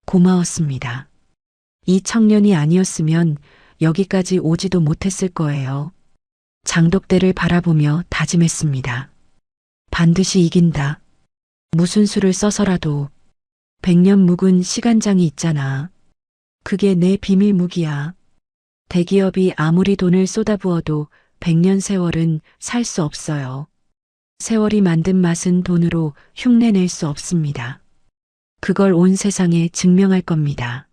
고마웠습니다. 이 청년이 아니었으면 여기까지 오지도 못했을 거예요. 장독대를 바라보며 다짐했습니다. 반드시 이긴다. 무슨 수를 써서라도 100년 묵은 시간장이 있잖아. 그게 내 비밀 무기야. 대기업이 아무리 돈을 쏟아부어도 100년 세월은 살 수 없어요. 세월이 만든 맛은 돈으로 흉내낼 수 없습니다. 그걸 온 세상에 증명할 겁니다.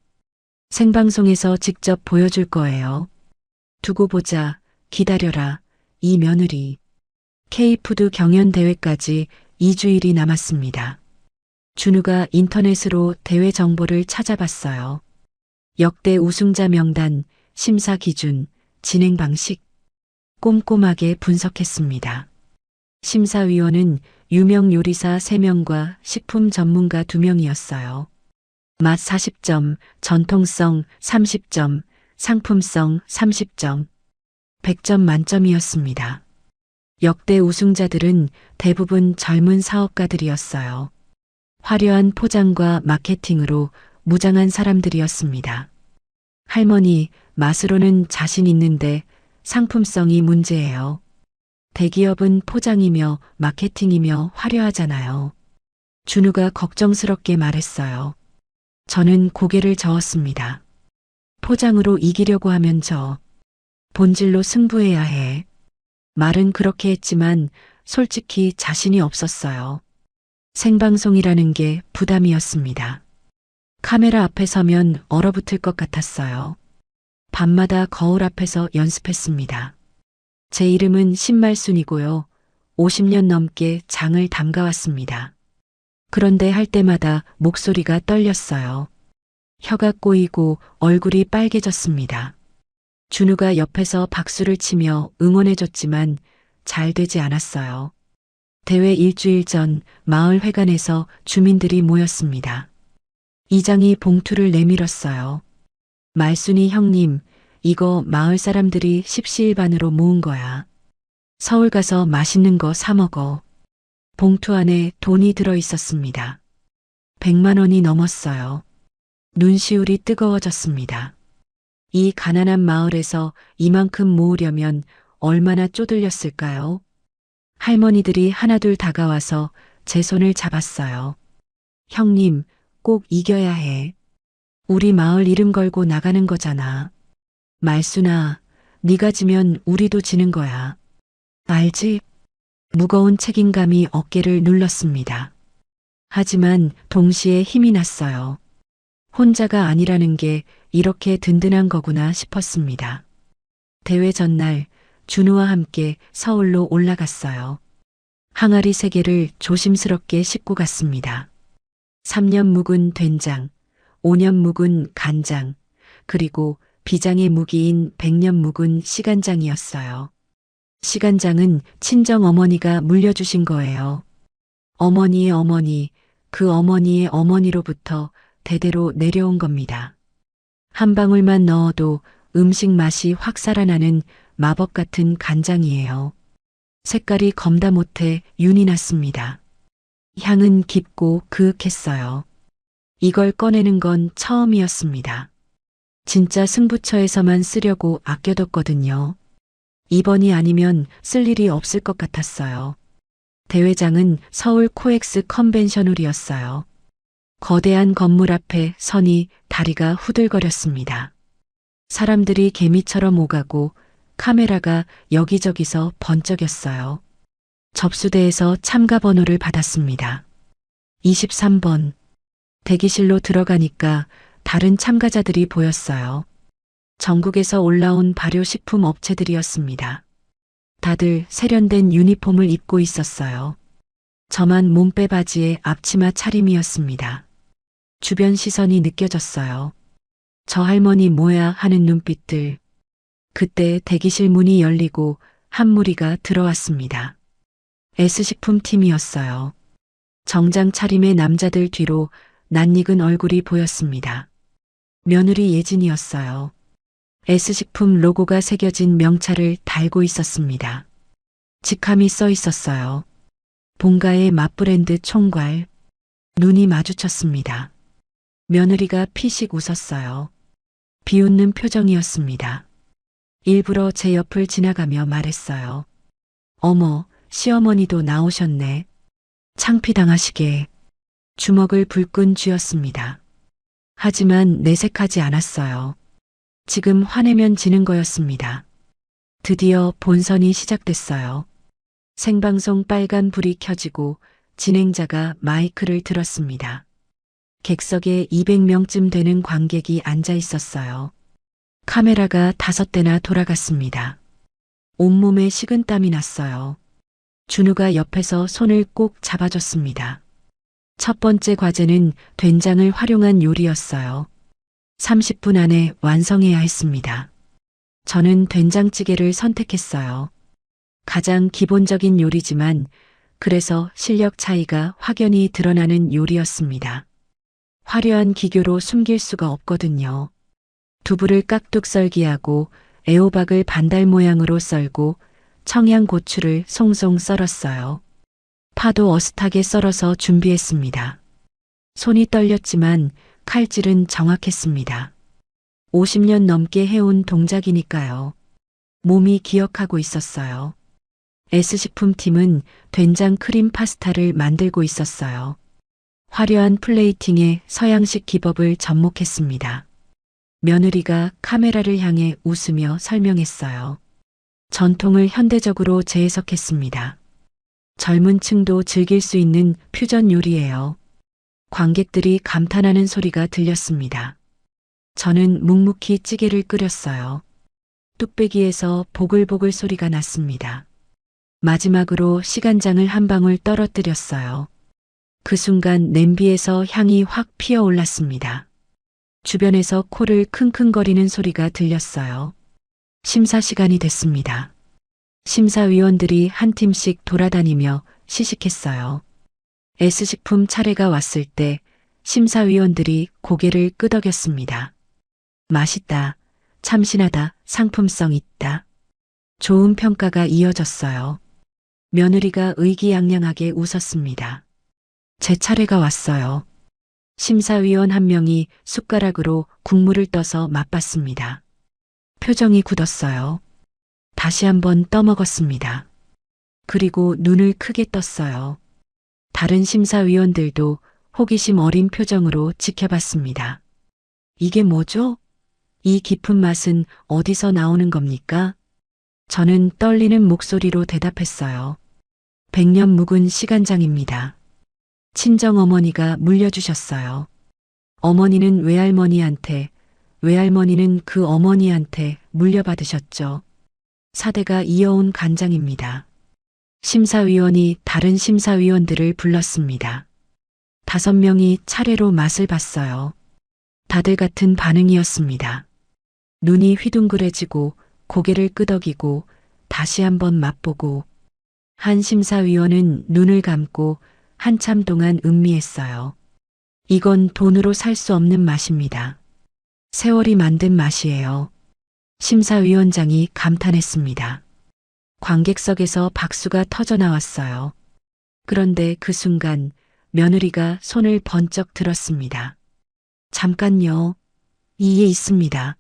생방송에서 직접 보여줄 거예요. 두고 보자, 기다려라, 이 며느리. K푸드 경연대회까지 2주일이 남았습니다. 준우가 인터넷으로 대회 정보를 찾아봤어요. 역대 우승자 명단, 심사 기준, 진행 방식 꼼꼼하게 분석했습니다. 심사위원은 유명 요리사 3명과 식품 전문가 2명이었어요. 맛 40점, 전통성 30점, 상품성 30점, 100점 만점이었습니다. 역대 우승자들은 대부분 젊은 사업가들이었어요. 화려한 포장과 마케팅으로 무장한 사람들이었습니다. 할머니, 맛으로는 자신 있는데 상품성이 문제예요. 대기업은 포장이며 마케팅이며 화려하잖아요. 준우가 걱정스럽게 말했어요. 저는 고개를 저었습니다. 포장으로 이기려고 하면 본질로 승부해야 해. 말은 그렇게 했지만 솔직히 자신이 없었어요. 생방송이라는 게 부담이었습니다. 카메라 앞에 서면 얼어붙을 것 같았어요. 밤마다 거울 앞에서 연습했습니다. 제 이름은 신말순이고요. 50년 넘게 장을 담가왔습니다. 그런데 할 때마다 목소리가 떨렸어요. 혀가 꼬이고 얼굴이 빨개졌습니다. 준우가 옆에서 박수를 치며 응원해줬지만 잘 되지 않았어요. 대회 일주일 전 마을 회관에서 주민들이 모였습니다. 이장이 봉투를 내밀었어요. 말순이 형님, 이거 마을 사람들이 십시일반으로 모은 거야. 서울 가서 맛있는 거 사 먹어. 봉투 안에 돈이 들어 있었습니다. 100만 원이 넘었어요. 눈시울이 뜨거워졌습니다. 이 가난한 마을에서 이만큼 모으려면 얼마나 쪼들렸을까요? 할머니들이 하나둘 다가와서 제 손을 잡았어요. 형님, 꼭 이겨야 해. 우리 마을 이름 걸고 나가는 거잖아. 말순아, 네가 지면 우리도 지는 거야. 알지? 무거운 책임감이 어깨를 눌렀습니다. 하지만 동시에 힘이 났어요. 혼자가 아니라는 게 이렇게 든든한 거구나 싶었습니다. 대회 전날 준우와 함께 서울로 올라갔어요. 항아리 3개를 조심스럽게 싣고 갔습니다. 3년 묵은 된장, 5년 묵은 간장, 그리고 비장의 무기인 100년 묵은 시간장이었어요. 시간장은 친정 어머니가 물려주신 거예요. 어머니의 어머니, 그 어머니의 어머니로부터 대대로 내려온 겁니다. 한 방울만 넣어도 음식 맛이 확 살아나는 마법 같은 간장이에요. 색깔이 검다 못해 윤이 났습니다. 향은 깊고 그윽했어요. 이걸 꺼내는 건 처음이었습니다. 진짜 승부처에서만 쓰려고 아껴뒀거든요. 이번이 아니면 쓸 일이 없을 것 같았어요. 대회장은 서울 코엑스 컨벤션홀이었어요. 거대한 건물 앞에 서니 다리가 후들거렸습니다. 사람들이 개미처럼 오가고 카메라가 여기저기서 번쩍였어요. 접수대에서 참가 번호를 받았습니다. 23번. 대기실로 들어가니까 다른 참가자들이 보였어요. 전국에서 올라온 발효식품 업체들이었습니다. 다들 세련된 유니폼을 입고 있었어요. 저만 몸빼 바지에 앞치마 차림이었습니다. 주변 시선이 느껴졌어요. 저 할머니 뭐야 하는 눈빛들. 그때 대기실 문이 열리고 한 무리가 들어왔습니다. S식품팀이었어요. 정장 차림의 남자들 뒤로 낯익은 얼굴이 보였습니다. 며느리 예진이었어요. S식품 로고가 새겨진 명찰을 달고 있었습니다. 직함이 써 있었어요. 본가의 맛브랜드 총괄. 눈이 마주쳤습니다. 며느리가 피식 웃었어요. 비웃는 표정이었습니다. 일부러 제 옆을 지나가며 말했어요. 어머, 시어머니도 나오셨네. 창피당하시게. 주먹을 불끈 쥐었습니다. 하지만 내색하지 않았어요. 지금 화내면 지는 거였습니다. 드디어 본선이 시작됐어요. 생방송 빨간 불이 켜지고 진행자가 마이크를 들었습니다. 객석에 200명쯤 되는 관객이 앉아 있었어요. 카메라가 5대나 돌아갔습니다. 온몸에 식은땀이 났어요. 준우가 옆에서 손을 꼭 잡아줬습니다. 첫 번째 과제는 된장을 활용한 요리였어요. 30분 안에 완성해야 했습니다. 저는 된장찌개를 선택했어요. 가장 기본적인 요리지만 그래서 실력 차이가 확연히 드러나는 요리였습니다. 화려한 기교로 숨길 수가 없거든요. 두부를 깍둑 썰기하고 애호박을 반달 모양으로 썰고 청양고추를 송송 썰었어요. 파도 어슷하게 썰어서 준비했습니다. 손이 떨렸지만 칼질은 정확했습니다. 50년 넘게 해온 동작이니까요. 몸이 기억하고 있었어요. S식품팀은 된장 크림 파스타를 만들고 있었어요. 화려한 플레이팅에 서양식 기법을 접목했습니다. 며느리가 카메라를 향해 웃으며 설명했어요. 전통을 현대적으로 재해석했습니다. 젊은 층도 즐길 수 있는 퓨전 요리예요. 관객들이 감탄하는 소리가 들렸습니다. 저는 묵묵히 찌개를 끓였어요. 뚝배기에서 보글보글 소리가 났습니다. 마지막으로 시간장을 한 방울 떨어뜨렸어요. 그 순간 냄비에서 향이 확 피어올랐습니다. 주변에서 코를 킁킁거리는 소리가 들렸어요. 심사 시간이 됐습니다. 심사위원들이 한 팀씩 돌아다니며 시식했어요. S식품 차례가 왔을 때 심사위원들이 고개를 끄덕였습니다. 맛있다, 참신하다, 상품성 있다. 좋은 평가가 이어졌어요. 며느리가 의기양양하게 웃었습니다. 제 차례가 왔어요. 심사위원 한 명이 숟가락으로 국물을 떠서 맛봤습니다. 표정이 굳었어요. 다시 한번 떠먹었습니다. 그리고 눈을 크게 떴어요. 다른 심사위원들도 호기심 어린 표정으로 지켜봤습니다. 이게 뭐죠? 이 깊은 맛은 어디서 나오는 겁니까? 저는 떨리는 목소리로 대답했어요. 100년 묵은 시간장입니다. 친정어머니가 물려주셨어요. 어머니는 외할머니한테, 외할머니는 그 어머니한테 물려받으셨죠. 사대가 이어온 간장입니다. 심사위원이 다른 심사위원들을 불렀습니다. 5명이 차례로 맛을 봤어요. 다들 같은 반응이었습니다. 눈이 휘둥그레지고 고개를 끄덕이고 다시 한번 맛보고 한 심사위원은 눈을 감고 한참 동안 음미했어요. 이건 돈으로 살 수 없는 맛입니다. 세월이 만든 맛이에요. 심사위원장이 감탄했습니다. 관객석에서 박수가 터져 나왔어요. 그런데 그 순간 며느리가 손을 번쩍 들었습니다. 잠깐요. 이에 있습니다.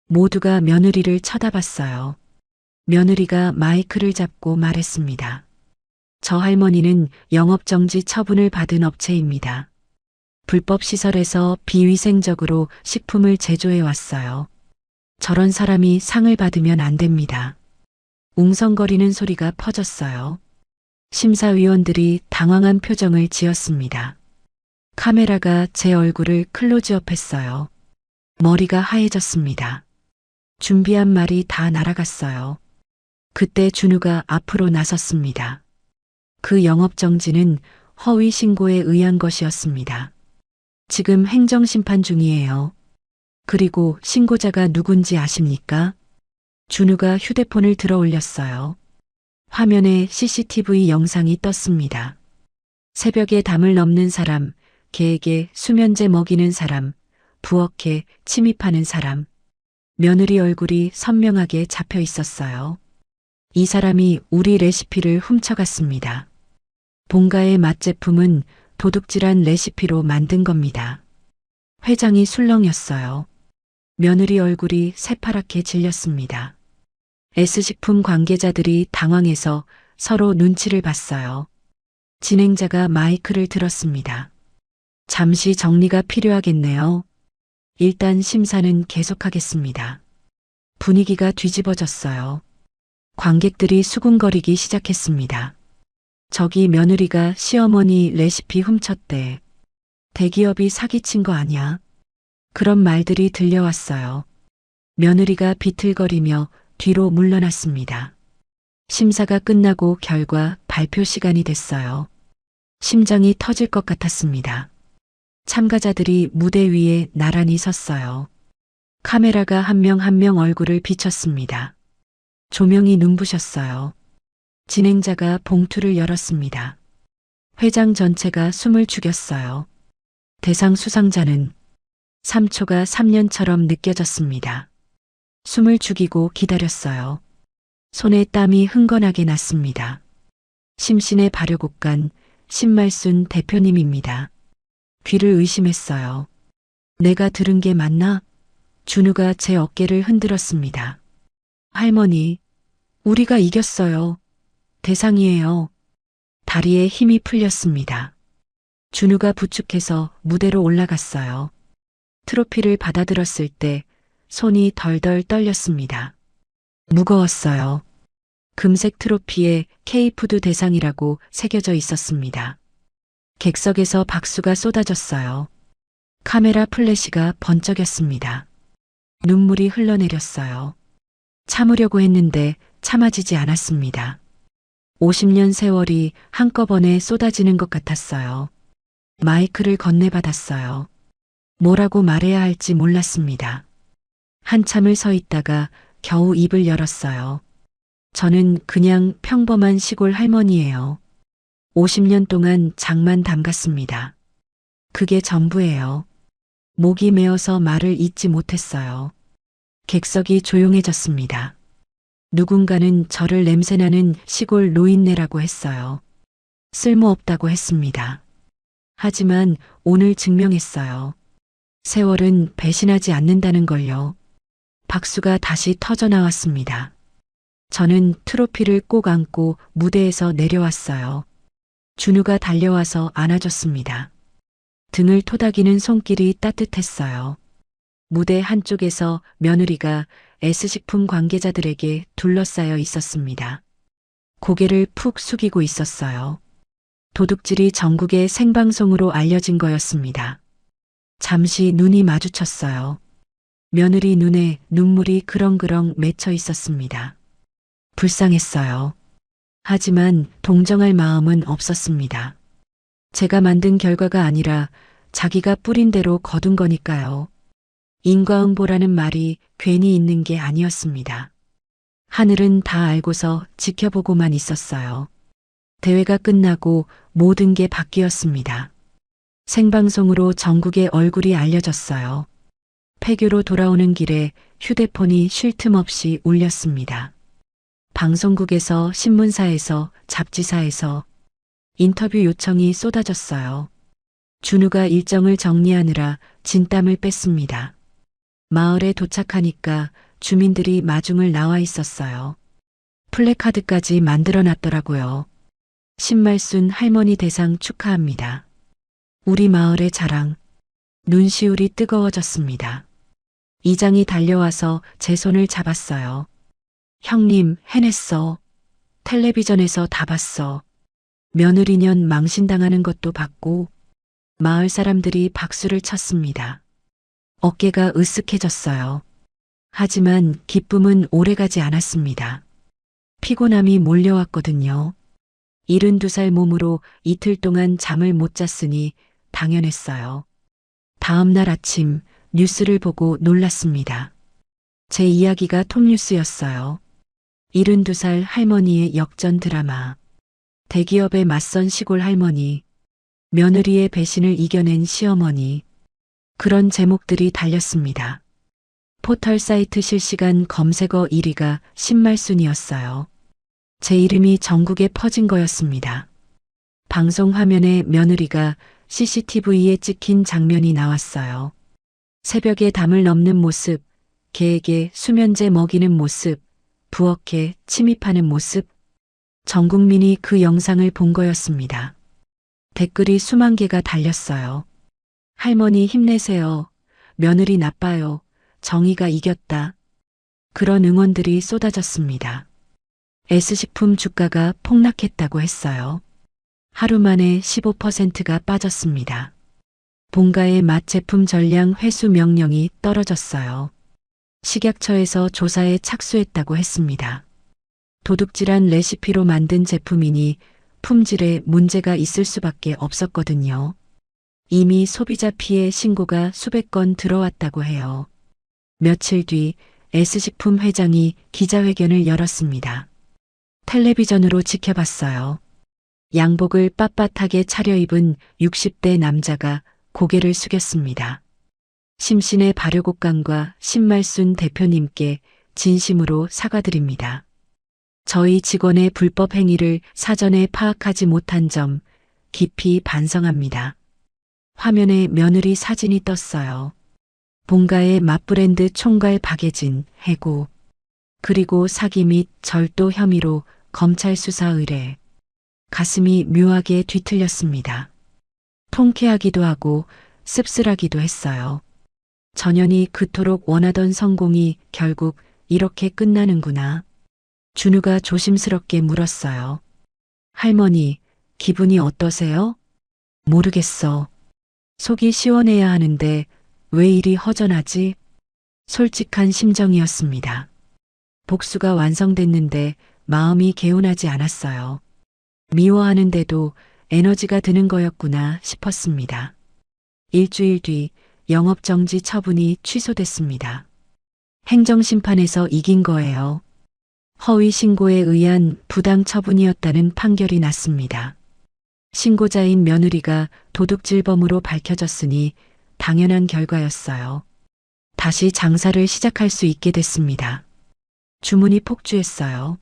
모두가 며느리를 쳐다봤어요. 며느리가 마이크를 잡고 말했습니다. 저 할머니는 영업정지 처분을 받은 업체입니다. 불법 시설에서 비위생적으로 식품을 제조해 왔어요. 저런 사람이 상을 받으면 안 됩니다. 웅성거리는 소리가 퍼졌어요. 심사위원들이 당황한 표정을 지었습니다. 카메라가 제 얼굴을 클로즈업했어요. 머리가 하얘졌습니다. 준비한 말이 다 날아갔어요. 그때 준우가 앞으로 나섰습니다. 그 영업정지는 허위 신고에 의한 것이었습니다. 지금 행정심판 중이에요. 그리고 신고자가 누군지 아십니까? 준우가 휴대폰을 들어 올렸어요. 화면에 CCTV 영상이 떴습니다. 새벽에 담을 넘는 사람, 개에게 수면제 먹이는 사람, 부엌에 침입하는 사람. 며느리 얼굴이 선명하게 잡혀 있었어요. 이 사람이 우리 레시피를 훔쳐갔습니다. 본가의 맛제품은 도둑질한 레시피로 만든 겁니다. 회장이 술렁였어요. 며느리 얼굴이 새파랗게 질렸습니다. S식품 관계자들이 당황해서 서로 눈치를 봤어요. 진행자가 마이크를 들었습니다. 잠시 정리가 필요하겠네요. 일단 심사는 계속하겠습니다. 분위기가 뒤집어졌어요. 관객들이 수군거리기 시작했습니다. 저기 며느리가 시어머니 레시피 훔쳤대. 대기업이 사기친 거 아니야? 그런 말들이 들려왔어요. 며느리가 비틀거리며 뒤로 물러났습니다. 심사가 끝나고 결과 발표 시간이 됐어요. 심장이 터질 것 같았습니다. 참가자들이 무대 위에 나란히 섰어요. 카메라가 한 명 한 명 얼굴을 비췄습니다. 조명이 눈부셨어요. 진행자가 봉투를 열었습니다. 회장 전체가 숨을 죽였어요. 대상 수상자는 3초가 3년처럼 느껴졌습니다. 숨을 죽이고 기다렸어요. 손에 땀이 흥건하게 났습니다. 심신의 발효곡간 신말순 대표님입니다. 귀를 의심했어요. 내가 들은 게 맞나? 준우가 제 어깨를 흔들었습니다. 할머니, 우리가 이겼어요. 대상이에요. 다리에 힘이 풀렸습니다. 준우가 부축해서 무대로 올라갔어요. 트로피를 받아들었을 때 손이 덜덜 떨렸습니다. 무거웠어요. 금색 트로피에 K푸드 대상이라고 새겨져 있었습니다. 객석에서 박수가 쏟아졌어요. 카메라 플래시가 번쩍였습니다. 눈물이 흘러내렸어요. 참으려고 했는데 참아지지 않았습니다. 50년 세월이 한꺼번에 쏟아지는 것 같았어요. 마이크를 건네받았어요. 뭐라고 말해야 할지 몰랐습니다. 한참을 서 있다가 겨우 입을 열었어요. 저는 그냥 평범한 시골 할머니예요. 50년 동안 장만 담갔습니다. 그게 전부예요. 목이 메어서 말을 잇지 못했어요. 객석이 조용해졌습니다. 누군가는 저를 냄새나는 시골 노인네라고 했어요. 쓸모없다고 했습니다. 하지만 오늘 증명했어요. 세월은 배신하지 않는다는 걸요. 박수가 다시 터져나왔습니다. 저는 트로피를 꼭 안고 무대에서 내려왔어요. 준우가 달려와서 안아줬습니다. 등을 토닥이는 손길이 따뜻했어요. 무대 한쪽에서 며느리가 S식품 관계자들에게 둘러싸여 있었습니다. 고개를 푹 숙이고 있었어요. 도둑질이 전국의 생방송으로 알려진 거였습니다. 잠시 눈이 마주쳤어요. 며느리 눈에 눈물이 그렁그렁 맺혀 있었습니다. 불쌍했어요. 하지만 동정할 마음은 없었습니다. 제가 만든 결과가 아니라 자기가 뿌린 대로 거둔 거니까요. 인과응보라는 말이 괜히 있는 게 아니었습니다. 하늘은 다 알고서 지켜보고만 있었어요. 대회가 끝나고 모든 게 바뀌었습니다. 생방송으로 전국의 얼굴이 알려졌어요. 폐교로 돌아오는 길에 휴대폰이 쉴 틈 없이 울렸습니다. 방송국에서, 신문사에서, 잡지사에서 인터뷰 요청이 쏟아졌어요. 준우가 일정을 정리하느라 진땀을 뺐습니다. 마을에 도착하니까 주민들이 마중을 나와 있었어요. 플래카드까지 만들어 놨더라고요. 신말순 할머니 대상 축하합니다. 우리 마을의 자랑. 눈시울이 뜨거워졌습니다. 이장이 달려와서 제 손을 잡았어요. 형님, 해냈어. 텔레비전에서 다 봤어. 며느리년 망신당하는 것도 봤고. 마을 사람들이 박수를 쳤습니다. 어깨가 으쓱해졌어요. 하지만 기쁨은 오래가지 않았습니다. 피곤함이 몰려왔거든요. 72살 몸으로 이틀 동안 잠을 못 잤으니 당연했어요. 다음 날 아침 뉴스를 보고 놀랐습니다. 제 이야기가 톱뉴스였어요. 72살 할머니의 역전 드라마. 대기업에 맞선 시골 할머니. 며느리의 배신을 이겨낸 시어머니. 그런 제목들이 달렸습니다. 포털 사이트 실시간 검색어 1위가 신말순이었어요. 제 이름이 전국에 퍼진 거였습니다. 방송 화면에 며느리가 CCTV에 찍힌 장면이 나왔어요. 새벽에 담을 넘는 모습, 개에게 수면제 먹이는 모습, 부엌에 침입하는 모습. 전 국민이 그 영상을 본 거였습니다. 댓글이 수만 개가 달렸어요. 할머니 힘내세요. 며느리 나빠요. 정의가 이겼다. 그런 응원들이 쏟아졌습니다. S식품 주가가 폭락했다고 했어요. 하루 만에 15%가 빠졌습니다. 본가의 맛 제품 전량 회수 명령이 떨어졌어요. 식약처에서 조사에 착수했다고 했습니다. 도둑질한 레시피로 만든 제품이니 품질에 문제가 있을 수밖에 없었거든요. 이미 소비자 피해 신고가 수백 건 들어왔다고 해요. 며칠 뒤 S식품 회장이 기자회견을 열었습니다. 텔레비전으로 지켜봤어요. 양복을 빳빳하게 차려입은 60대 남자가 고개를 숙였습니다. 심신의 발효곡간과 신말순 대표님께 진심으로 사과드립니다. 저희 직원의 불법 행위를 사전에 파악하지 못한 점 깊이 반성합니다. 화면에 며느리 사진이 떴어요. 본가의 맛브랜드 총괄 박예진, 해고. 그리고 사기 및 절도 혐의로 검찰 수사 의뢰. 가슴이 묘하게 뒤틀렸습니다. 통쾌하기도 하고 씁쓸하기도 했어요. 전현이 그토록 원하던 성공이 결국 이렇게 끝나는구나. 준우가 조심스럽게 물었어요. 할머니, 기분이 어떠세요? 모르겠어. 속이 시원해야 하는데 왜 이리 허전하지? 솔직한 심정이었습니다. 복수가 완성됐는데 마음이 개운하지 않았어요. 미워하는데도 에너지가 드는 거였구나 싶었습니다. 일주일 뒤 영업정지 처분이 취소됐습니다. 행정심판에서 이긴 거예요. 허위 신고에 의한 부당 처분이었다는 판결이 났습니다. 신고자인 며느리가 도둑질범으로 밝혀졌으니 당연한 결과였어요. 다시 장사를 시작할 수 있게 됐습니다. 주문이 폭주했어요.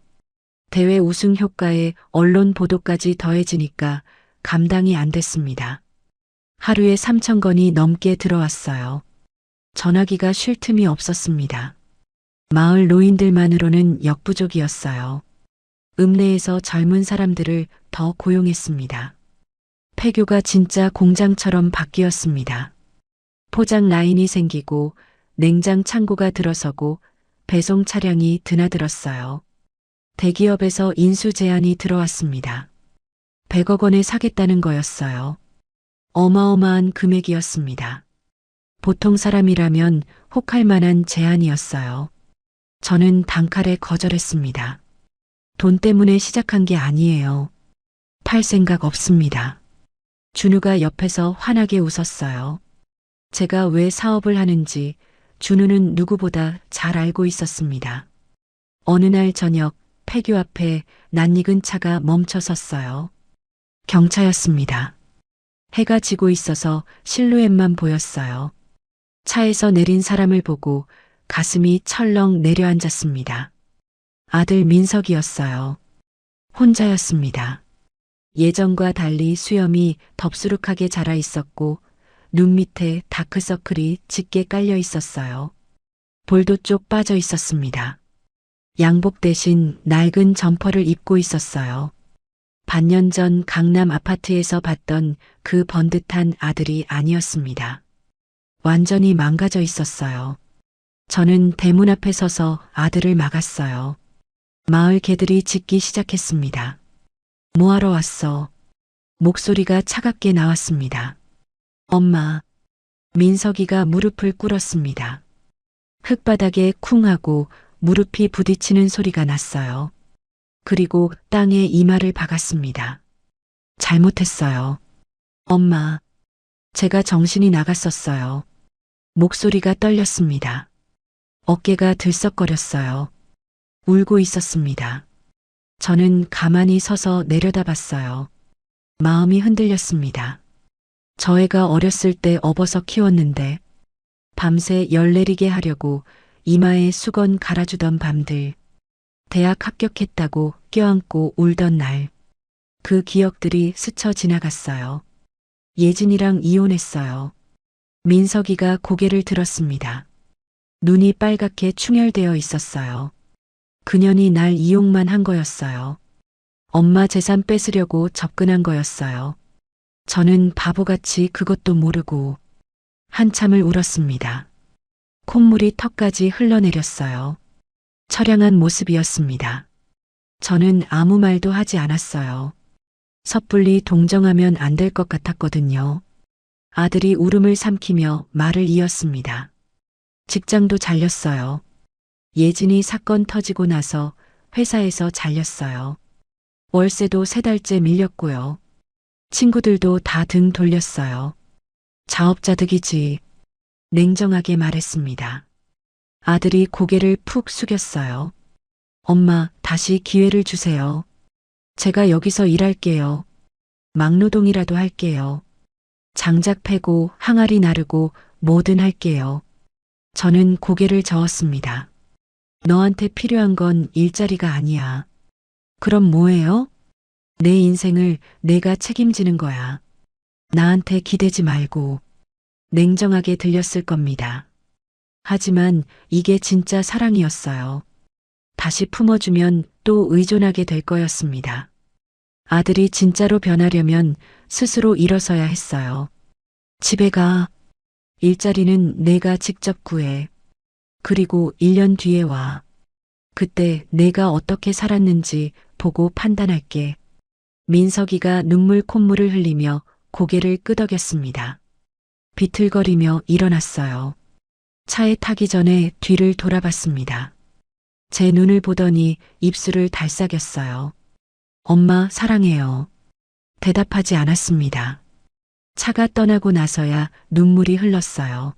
대회 우승 효과에 언론 보도까지 더해지니까 감당이 안 됐습니다. 하루에 3,000건이 넘게 들어왔어요. 전화기가 쉴 틈이 없었습니다. 마을 노인들만으로는 역부족이었어요. 읍내에서 젊은 사람들을 더 고용했습니다. 폐교가 진짜 공장처럼 바뀌었습니다. 포장 라인이 생기고 냉장 창고가 들어서고 배송 차량이 드나들었어요. 대기업에서 인수 제안이 들어왔습니다. 100억 원에 사겠다는 거였어요. 어마어마한 금액이었습니다. 보통 사람이라면 혹할 만한 제안이었어요. 저는 단칼에 거절했습니다. 돈 때문에 시작한 게 아니에요. 팔 생각 없습니다. 준우가 옆에서 환하게 웃었어요. 제가 왜 사업을 하는지 준우는 누구보다 잘 알고 있었습니다. 어느 날 저녁 폐교 앞에 낯익은 차가 멈춰 섰어요. 경차였습니다. 해가 지고 있어서 실루엣만 보였어요. 차에서 내린 사람을 보고 가슴이 철렁 내려앉았습니다. 아들 민석이었어요. 혼자였습니다. 예전과 달리 수염이 덥수룩하게 자라 있었고 눈 밑에 다크서클이 짙게 깔려 있었어요. 볼도 쪽 빠져 있었습니다. 양복 대신 낡은 점퍼를 입고 있었어요. 반년 전 강남 아파트에서 봤던 그 번듯한 아들이 아니었습니다. 완전히 망가져 있었어요. 저는 대문 앞에 서서 아들을 막았어요. 마을 개들이 짖기 시작했습니다. 뭐하러 왔어? 목소리가 차갑게 나왔습니다. 엄마. 민석이가 무릎을 꿇었습니다. 흙바닥에 쿵 하고 무릎이 부딪히는 소리가 났어요. 그리고 땅에 이마를 박았습니다. 잘못했어요. 엄마. 제가 정신이 나갔었어요. 목소리가 떨렸습니다. 어깨가 들썩거렸어요. 울고 있었습니다. 저는 가만히 서서 내려다봤어요. 마음이 흔들렸습니다. 저 애가 어렸을 때 업어서 키웠는데 밤새 열 내리게 하려고 이마에 수건 갈아주던 밤들, 대학 합격했다고 껴안고 울던 날, 그 기억들이 스쳐 지나갔어요. 예진이랑 이혼했어요. 민석이가 고개를 들었습니다. 눈이 빨갛게 충혈되어 있었어요. 그년이 날 이용만 한 거였어요. 엄마 재산 뺏으려고 접근한 거였어요. 저는 바보같이 그것도 모르고 한참을 울었습니다. 콧물이 턱까지 흘러내렸어요. 처량한 모습이었습니다. 저는 아무 말도 하지 않았어요. 섣불리 동정하면 안 될 것 같았거든요. 아들이 울음을 삼키며 말을 이었습니다. 직장도 잘렸어요. 예진이 사건 터지고 나서 회사에서 잘렸어요. 월세도 3달째 밀렸고요. 친구들도 다 등 돌렸어요. 자업자득이지. 냉정하게 말했습니다. 아들이 고개를 푹 숙였어요. 엄마, 다시 기회를 주세요. 제가 여기서 일할게요. 막노동이라도 할게요. 장작 패고 항아리 나르고 뭐든 할게요. 저는 고개를 저었습니다. 너한테 필요한 건 일자리가 아니야. 그럼 뭐예요? 내 인생을 내가 책임지는 거야. 나한테 기대지 말고. 냉정하게 들렸을 겁니다. 하지만 이게 진짜 사랑이었어요. 다시 품어주면 또 의존하게 될 거였습니다. 아들이 진짜로 변하려면 스스로 일어서야 했어요. 집에 가. 일자리는 내가 직접 구해. 그리고 1년 뒤에 와. 그때 내가 어떻게 살았는지 보고 판단할게. 민석이가 눈물 콧물을 흘리며 고개를 끄덕였습니다. 비틀거리며 일어났어요. 차에 타기 전에 뒤를 돌아봤습니다. 제 눈을 보더니 입술을 달싹였어요. 엄마 사랑해요. 대답하지 않았습니다. 차가 떠나고 나서야 눈물이 흘렀어요.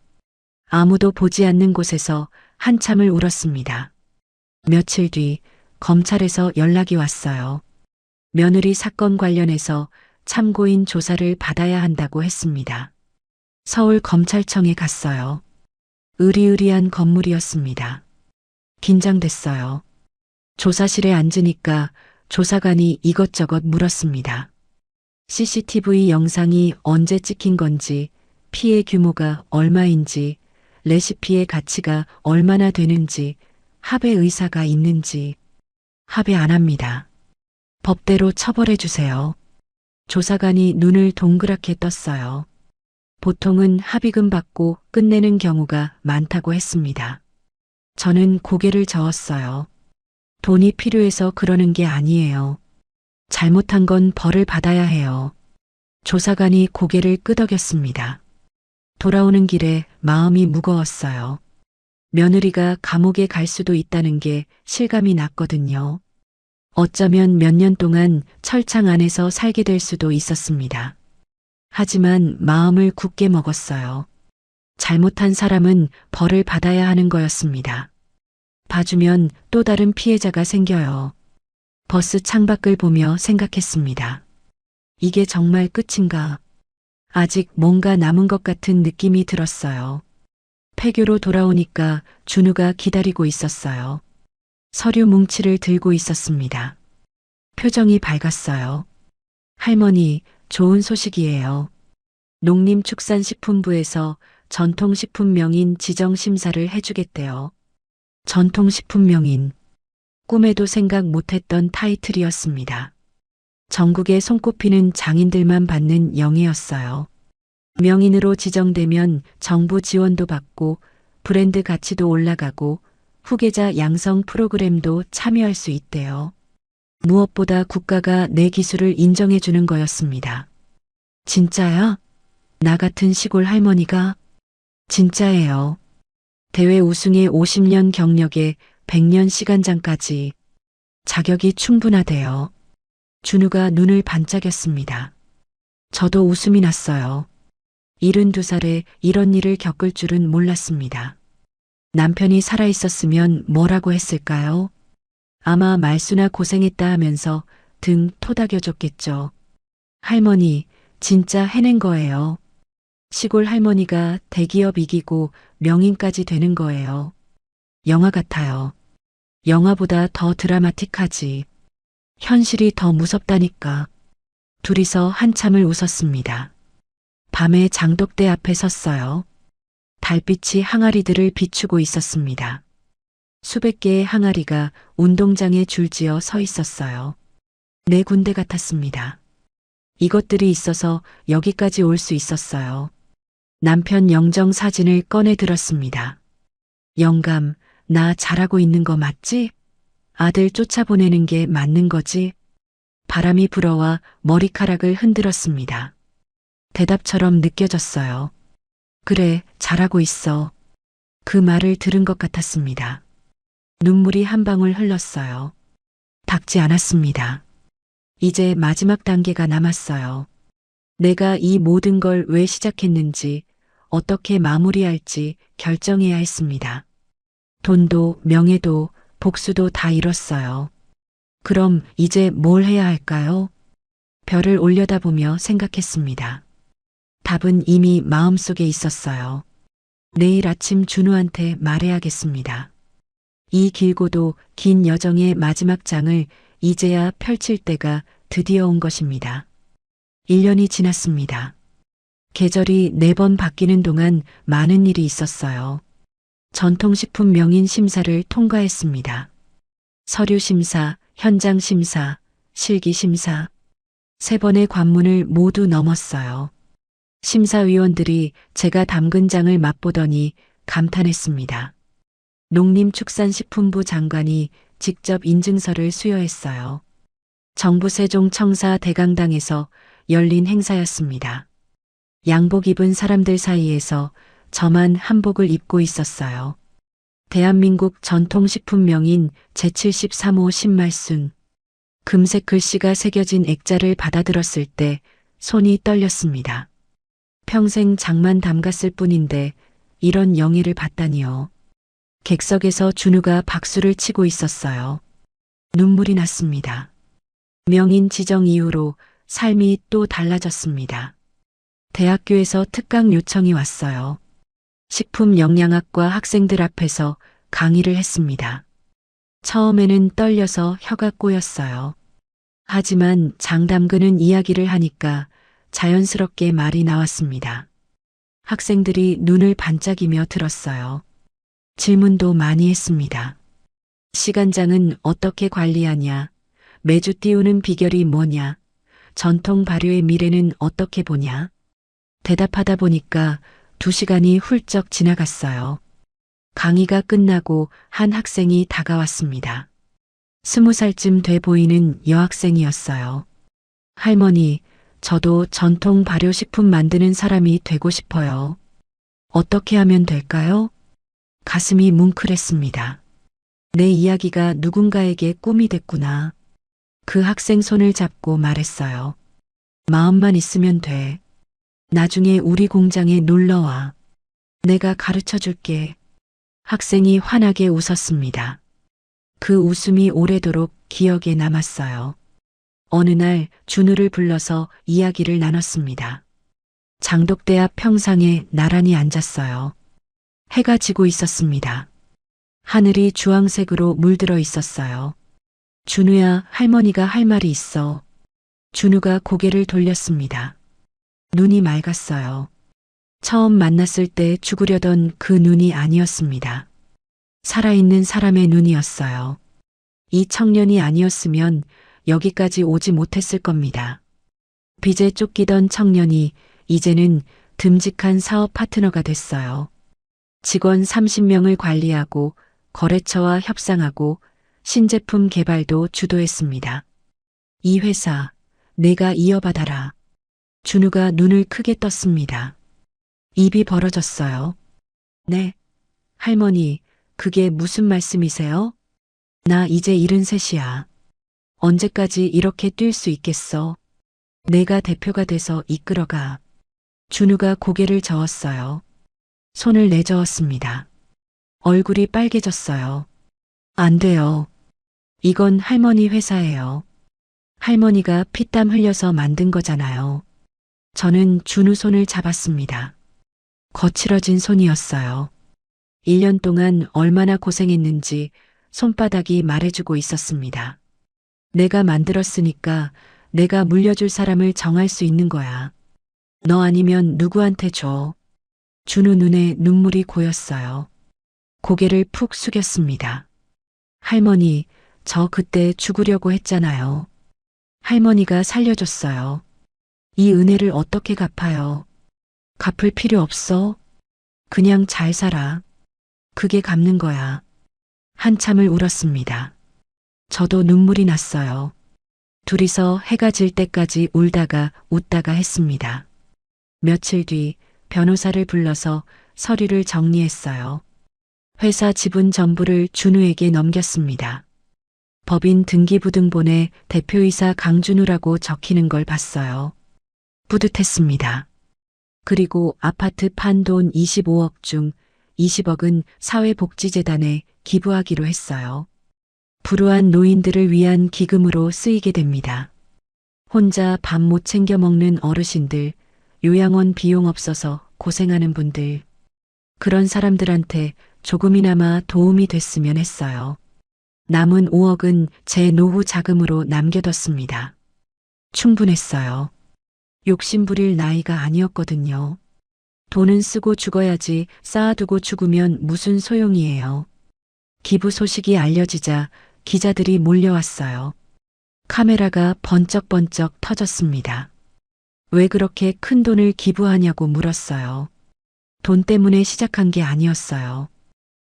아무도 보지 않는 곳에서 한참을 울었습니다. 며칠 뒤 검찰에서 연락이 왔어요. 며느리 사건 관련해서 참고인 조사를 받아야 한다고 했습니다. 서울 검찰청에 갔어요. 으리으리한 건물이었습니다. 긴장됐어요. 조사실에 앉으니까 조사관이 이것저것 물었습니다. CCTV 영상이 언제 찍힌 건지, 피해 규모가 얼마인지, 레시피의 가치가 얼마나 되는지, 합의 의사가 있는지. 합의 안 합니다. 법대로 처벌해 주세요. 조사관이 눈을 동그랗게 떴어요. 보통은 합의금 받고 끝내는 경우가 많다고 했습니다. 저는 고개를 저었어요. 돈이 필요해서 그러는 게 아니에요. 잘못한 건 벌을 받아야 해요. 조사관이 고개를 끄덕였습니다. 돌아오는 길에 마음이 무거웠어요. 며느리가 감옥에 갈 수도 있다는 게 실감이 났거든요. 어쩌면 몇 년 동안 철창 안에서 살게 될 수도 있었습니다. 하지만 마음을 굳게 먹었어요. 잘못한 사람은 벌을 받아야 하는 거였습니다. 봐주면 또 다른 피해자가 생겨요. 버스 창밖을 보며 생각했습니다. 이게 정말 끝인가? 아직 뭔가 남은 것 같은 느낌이 들었어요. 폐교로 돌아오니까 준우가 기다리고 있었어요. 서류 뭉치를 들고 있었습니다. 표정이 밝았어요. 할머니, 좋은 소식이에요. 농림축산식품부에서 전통식품명인 지정심사를 해주겠대요. 전통식품명인. 꿈에도 생각 못했던 타이틀이었습니다. 전국에 손꼽히는 장인들만 받는 영예였어요. 명인으로 지정되면 정부 지원도 받고 브랜드 가치도 올라가고 후계자 양성 프로그램도 참여할 수 있대요. 무엇보다 국가가 내 기술을 인정해 주는 거였습니다. 진짜야? 나 같은 시골 할머니가? 진짜예요. 대회 우승에 50년 경력에 100년 시간장까지 자격이 충분하대요. 준우가 눈을 반짝였습니다. 저도 웃음이 났어요. 72살에 이런 일을 겪을 줄은 몰랐습니다. 남편이 살아있었으면 뭐라고 했을까요? 아마 말수나 고생했다 하면서 등 토닥여줬겠죠. 할머니, 진짜 해낸 거예요. 시골 할머니가 대기업 이기고 명인까지 되는 거예요. 영화 같아요. 영화보다 더 드라마틱하지. 현실이 더 무섭다니까. 둘이서 한참을 웃었습니다. 밤에 장독대 앞에 섰어요. 달빛이 항아리들을 비추고 있었습니다. 수백 개의 항아리가 운동장에 줄지어 서 있었어요. 네 군데 같았습니다. 이것들이 있어서 여기까지 올 수 있었어요. 남편 영정 사진을 꺼내 들었습니다. 영감, 나 잘하고 있는 거 맞지? 아들 쫓아보내는 게 맞는 거지? 바람이 불어와 머리카락을 흔들었습니다. 대답처럼 느껴졌어요. 그래, 잘하고 있어. 그 말을 들은 것 같았습니다. 눈물이 한 방울 흘렀어요. 닿지 않았습니다. 이제 마지막 단계가 남았어요. 내가 이 모든 걸 왜 시작했는지, 어떻게 마무리할지 결정해야 했습니다. 돈도 명예도 복수도 다 잃었어요. 그럼 이제 뭘 해야 할까요? 별을 올려다보며 생각했습니다. 답은 이미 마음속에 있었어요. 내일 아침 준우한테 말해야겠습니다. 이 길고도 긴 여정의 마지막 장을 이제야 펼칠 때가 드디어 온 것입니다. 1년이 지났습니다. 계절이 4번 바뀌는 동안 많은 일이 있었어요. 전통식품 명인 심사를 통과했습니다. 서류 심사, 현장 심사, 실기 심사. 3번의 관문을 모두 넘었어요. 심사위원들이 제가 담근 장을 맛보더니 감탄했습니다. 농림축산식품부 장관이 직접 인증서를 수여했어요. 정부 세종청사 대강당에서 열린 행사였습니다. 양복 입은 사람들 사이에서 저만 한복을 입고 있었어요. 대한민국 전통식품 명인 제73호 신말순. 금색 글씨가 새겨진 액자를 받아들었을 때 손이 떨렸습니다. 평생 장만 담갔을 뿐인데 이런 영예를 받다니요. 객석에서 준우가 박수를 치고 있었어요. 눈물이 났습니다. 명인 지정 이후로 삶이 또 달라졌습니다. 대학교에서 특강 요청이 왔어요. 식품영양학과 학생들 앞에서 강의를 했습니다. 처음에는 떨려서 혀가 꼬였어요. 하지만 장담그는 이야기를 하니까 자연스럽게 말이 나왔습니다. 학생들이 눈을 반짝이며 들었어요. 질문도 많이 했습니다. 시간장은 어떻게 관리하냐? 매주 띄우는 비결이 뭐냐? 전통 발효의 미래는 어떻게 보냐? 대답하다 보니까 2시간이 훌쩍 지나갔어요. 강의가 끝나고 한 학생이 다가왔습니다. 20살쯤 돼 보이는 여학생이었어요. 할머니, 저도 전통 발효식품 만드는 사람이 되고 싶어요. 어떻게 하면 될까요? 가슴이 뭉클했습니다. 내 이야기가 누군가에게 꿈이 됐구나. 그 학생 손을 잡고 말했어요. 마음만 있으면 돼. 나중에 우리 공장에 놀러와. 내가 가르쳐 줄게. 학생이 환하게 웃었습니다. 그 웃음이 오래도록 기억에 남았어요. 어느 날 준우를 불러서 이야기를 나눴습니다. 장독대 앞 평상에 나란히 앉았어요. 해가 지고 있었습니다. 하늘이 주황색으로 물들어 있었어요. 준우야, 할머니가 할 말이 있어. 준우가 고개를 돌렸습니다. 눈이 맑았어요. 처음 만났을 때 죽으려던 그 눈이 아니었습니다. 살아있는 사람의 눈이었어요. 이 청년이 아니었으면 여기까지 오지 못했을 겁니다. 빚에 쫓기던 청년이 이제는 듬직한 사업 파트너가 됐어요. 직원 30명을 관리하고 거래처와 협상하고 신제품 개발도 주도했습니다. 이 회사 내가 이어받아라. 준우가 눈을 크게 떴습니다. 입이 벌어졌어요. 네, 할머니, 그게 무슨 말씀이세요? 나 이제 73이야. 언제까지 이렇게 뛸 수 있겠어? 내가 대표가 돼서 이끌어가. 준우가 고개를 저었어요. 손을 내저었습니다. 얼굴이 빨개졌어요. 안 돼요. 이건 할머니 회사예요. 할머니가 피땀 흘려서 만든 거잖아요. 저는 준우 손을 잡았습니다. 거칠어진 손이었어요. 1년 동안 얼마나 고생했는지 손바닥이 말해주고 있었습니다. 내가 만들었으니까 내가 물려줄 사람을 정할 수 있는 거야. 너 아니면 누구한테 줘. 준우 눈에 눈물이 고였어요. 고개를 푹 숙였습니다. 할머니, 저 그때 죽으려고 했잖아요. 할머니가 살려줬어요. 이 은혜를 어떻게 갚아요? 갚을 필요 없어. 그냥 잘 살아. 그게 갚는 거야. 한참을 울었습니다. 저도 눈물이 났어요. 둘이서 해가 질 때까지 울다가 웃다가 했습니다. 며칠 뒤 변호사를 불러서 서류를 정리했어요. 회사 지분 전부를 준우에게 넘겼습니다. 법인 등기부등본에 대표이사 강준우라고 적히는 걸 봤어요. 뿌듯했습니다. 그리고 아파트 판 돈 25억 중 20억은 사회복지재단에 기부하기로 했어요. 불우한 노인들을 위한 기금으로 쓰이게 됩니다. 혼자 밥 못 챙겨 먹는 어르신들, 요양원 비용 없어서 고생하는 분들, 그런 사람들한테 조금이나마 도움이 됐으면 했어요. 남은 5억은 제 노후 자금으로 남겨뒀습니다. 충분했어요. 욕심 부릴 나이가 아니었거든요. 돈은 쓰고 죽어야지 쌓아두고 죽으면 무슨 소용이에요. 기부 소식이 알려지자 기자들이 몰려왔어요. 카메라가 번쩍번쩍 터졌습니다. 왜 그렇게 큰 돈을 기부하냐고 물었어요. 돈 때문에 시작한 게 아니었어요.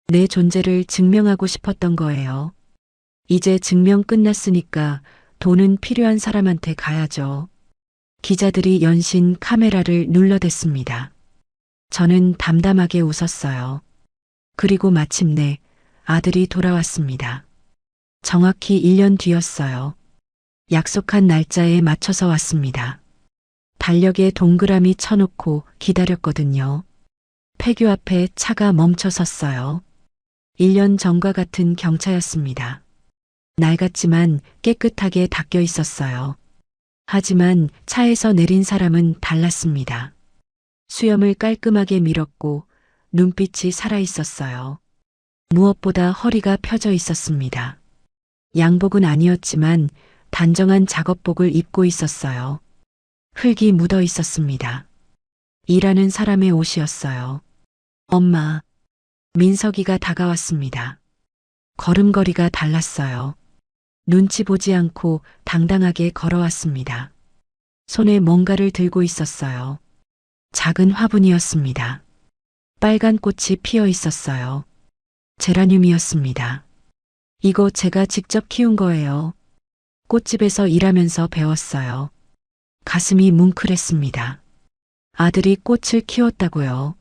내 존재를 증명하고 싶었던 거예요. 이제 증명 끝났으니까 돈은 필요한 사람한테 가야죠. 기자들이 연신 카메라를 눌러댔습니다. 저는 담담하게 웃었어요. 그리고 마침내 아들이 돌아왔습니다. 정확히 1년 뒤였어요. 약속한 날짜에 맞춰서 왔습니다. 달력에 동그라미 쳐놓고 기다렸거든요. 폐교 앞에 차가 멈춰 섰어요. 1년 전과 같은 경차였습니다. 낡았지만 깨끗하게 닦여 있었어요. 하지만 차에서 내린 사람은 달랐습니다. 수염을 깔끔하게 밀었고 눈빛이 살아 있었어요. 무엇보다 허리가 펴져 있었습니다. 양복은 아니었지만 단정한 작업복을 입고 있었어요. 흙이 묻어 있었습니다. 일하는 사람의 옷이었어요. 엄마. 민석이가 다가왔습니다. 걸음걸이가 달랐어요. 눈치 보지 않고 당당하게 걸어왔습니다. 손에 뭔가를 들고 있었어요. 작은 화분이었습니다. 빨간 꽃이 피어 있었어요. 제라늄이었습니다. 이거 제가 직접 키운 거예요. 꽃집에서 일하면서 배웠어요. 가슴이 뭉클했습니다. 아들이 꽃을 키웠다고요.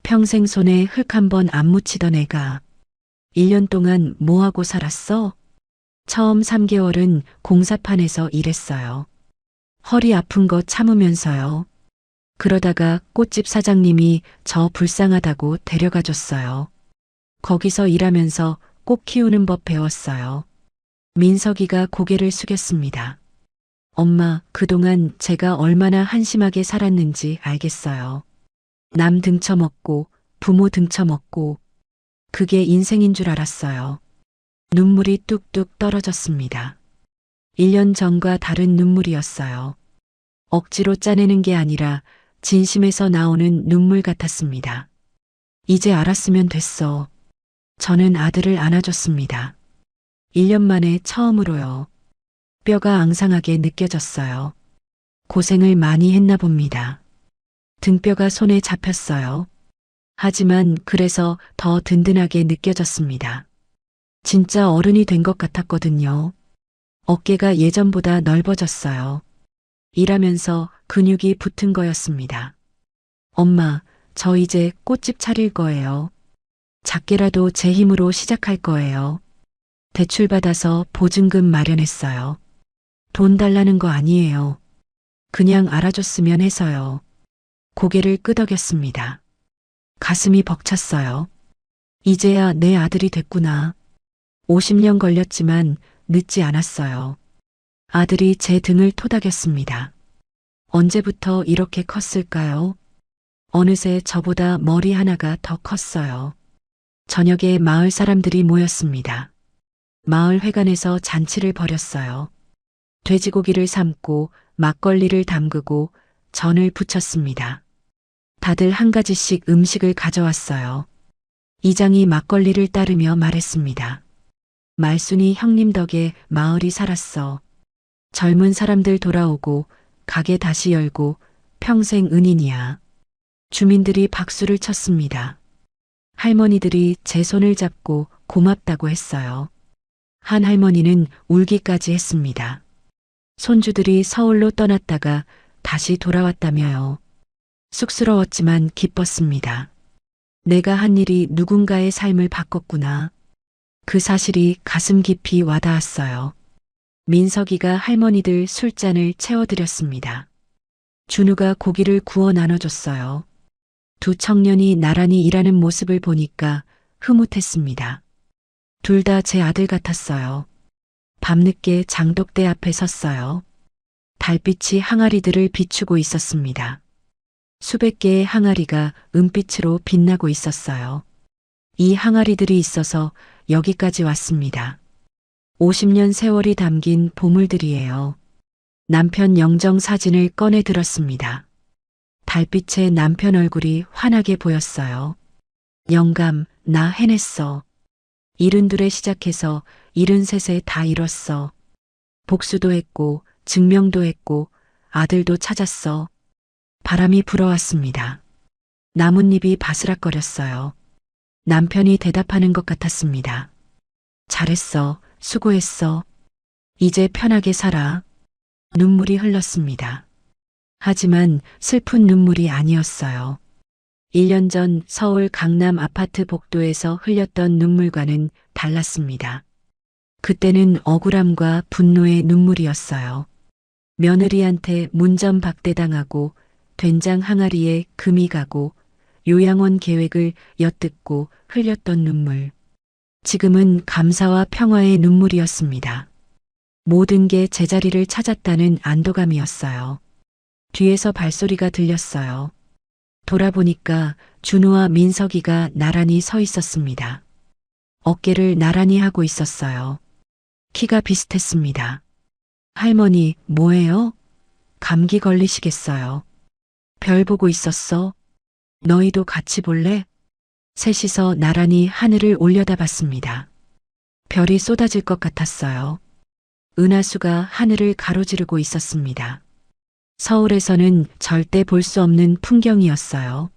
평생 손에 흙 한 번 안 묻히던 애가 1년 동안 뭐하고 살았어? 처음 3개월은 공사판에서 일했어요. 허리 아픈 거 참으면서요. 그러다가 꽃집 사장님이 저 불쌍하다고 데려가 줬어요. 거기서 일하면서 꽃 키우는 법 배웠어요. 민석이가 고개를 숙였습니다. 엄마, 그동안 제가 얼마나 한심하게 살았는지 알겠어요. 남 등쳐먹고 부모 등쳐먹고 그게 인생인 줄 알았어요. 눈물이 뚝뚝 떨어졌습니다. 1년 전과 다른 눈물이었어요. 억지로 짜내는 게 아니라 진심에서 나오는 눈물 같았습니다. 이제 알았으면 됐어. 저는 아들을 안아줬습니다. 1년 만에 처음으로요. 뼈가 앙상하게 느껴졌어요. 고생을 많이 했나 봅니다. 등뼈가 손에 잡혔어요. 하지만 그래서 더 든든하게 느껴졌습니다. 진짜 어른이 된 것 같았거든요. 어깨가 예전보다 넓어졌어요. 일하면서 근육이 붙은 거였습니다. 엄마, 저 이제 꽃집 차릴 거예요. 작게라도 제 힘으로 시작할 거예요. 대출받아서 보증금 마련했어요. 돈 달라는 거 아니에요. 그냥 알아줬으면 해서요. 고개를 끄덕였습니다. 가슴이 벅찼어요. 이제야 내 아들이 됐구나. 50년 걸렸지만 늦지 않았어요. 아들이 제 등을 토닥였습니다. 언제부터 이렇게 컸을까요? 어느새 저보다 머리 하나가 더 컸어요. 저녁에 마을 사람들이 모였습니다. 마을 회관에서 잔치를 벌였어요. 돼지고기를 삶고 막걸리를 담그고 전을 부쳤습니다. 다들 한 가지씩 음식을 가져왔어요. 이장이 막걸리를 따르며 말했습니다. 말순이 형님 덕에 마을이 살았어. 젊은 사람들 돌아오고 가게 다시 열고 평생 은인이야. 주민들이 박수를 쳤습니다. 할머니들이 제 손을 잡고 고맙다고 했어요. 한 할머니는 울기까지 했습니다. 손주들이 서울로 떠났다가 다시 돌아왔다며요. 쑥스러웠지만 기뻤습니다. 내가 한 일이 누군가의 삶을 바꿨구나. 그 사실이 가슴 깊이 와닿았어요. 민석이가 할머니들 술잔을 채워드렸습니다. 준우가 고기를 구워 나눠줬어요. 두 청년이 나란히 일하는 모습을 보니까 흐뭇했습니다. 둘 다 제 아들 같았어요. 밤늦게 장독대 앞에 섰어요. 달빛이 항아리들을 비추고 있었습니다. 수백 개의 항아리가 은빛으로 빛나고 있었어요. 이 항아리들이 있어서 여기까지 왔습니다. 50년 세월이 담긴 보물들이에요. 남편 영정 사진을 꺼내 들었습니다. 달빛에 남편 얼굴이 환하게 보였어요. 영감, 나 해냈어. 72에 시작해서 73에 다 이뤘어. 복수도 했고 증명도 했고 아들도 찾았어. 바람이 불어왔습니다. 나뭇잎이 바스락거렸어요. 남편이 대답하는 것 같았습니다. 잘했어. 수고했어. 이제 편하게 살아. 눈물이 흘렀습니다. 하지만 슬픈 눈물이 아니었어요. 1년 전 서울 강남 아파트 복도에서 흘렸던 눈물과는 달랐습니다. 그때는 억울함과 분노의 눈물이었어요. 며느리한테 문전박대당하고 된장 항아리에 금이 가고 요양원 계획을 엿듣고 흘렸던 눈물. 지금은 감사와 평화의 눈물이었습니다. 모든 게 제자리를 찾았다는 안도감이었어요. 뒤에서 발소리가 들렸어요. 돌아보니까 준우와 민석이가 나란히 서 있었습니다. 어깨를 나란히 하고 있었어요. 키가 비슷했습니다. 할머니, 뭐예요? 감기 걸리시겠어요. 별 보고 있었어? 너희도 같이 볼래? 셋이서 나란히 하늘을 올려다봤습니다. 별이 쏟아질 것 같았어요. 은하수가 하늘을 가로지르고 있었습니다. 서울에서는 절대 볼 수 없는 풍경이었어요.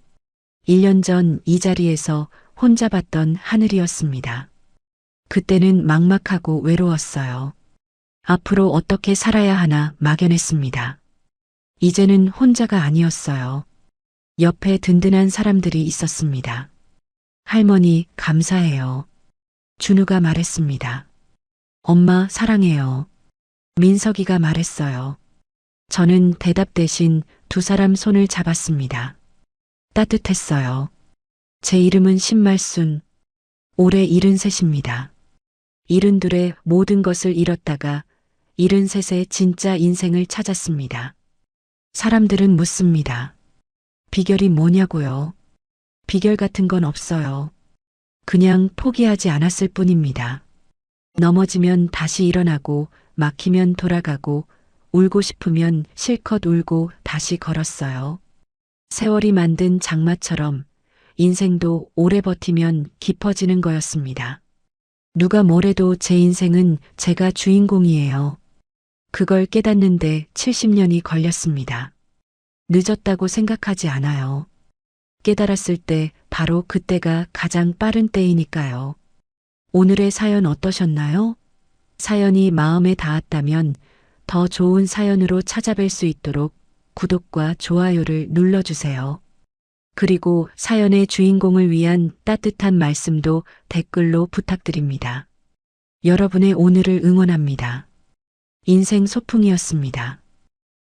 1년 전 이 자리에서 혼자 봤던 하늘이었습니다. 그때는 막막하고 외로웠어요. 앞으로 어떻게 살아야 하나 막연했습니다. 이제는 혼자가 아니었어요. 옆에 든든한 사람들이 있었습니다. 할머니, 감사해요. 준우가 말했습니다. 엄마, 사랑해요. 민석이가 말했어요. 저는 대답 대신 두 사람 손을 잡았습니다. 따뜻했어요. 제 이름은 신말순. 올해 73입니다. 72에 모든 것을 잃었다가 73에 진짜 인생을 찾았습니다. 사람들은 묻습니다. 비결이 뭐냐고요? 비결 같은 건 없어요. 그냥 포기하지 않았을 뿐입니다. 넘어지면 다시 일어나고 막히면 돌아가고 울고 싶으면 실컷 울고 다시 걸었어요. 세월이 만든 장마처럼 인생도 오래 버티면 깊어지는 거였습니다. 누가 뭐래도 제 인생은 제가 주인공이에요. 그걸 깨닫는데 70년이 걸렸습니다. 늦었다고 생각하지 않아요. 깨달았을 때 바로 그때가 가장 빠른 때이니까요. 오늘의 사연 어떠셨나요? 사연이 마음에 닿았다면 더 좋은 사연으로 찾아뵐 수 있도록 구독과 좋아요를 눌러주세요. 그리고 사연의 주인공을 위한 따뜻한 말씀도 댓글로 부탁드립니다. 여러분의 오늘을 응원합니다. 인생 소풍이었습니다.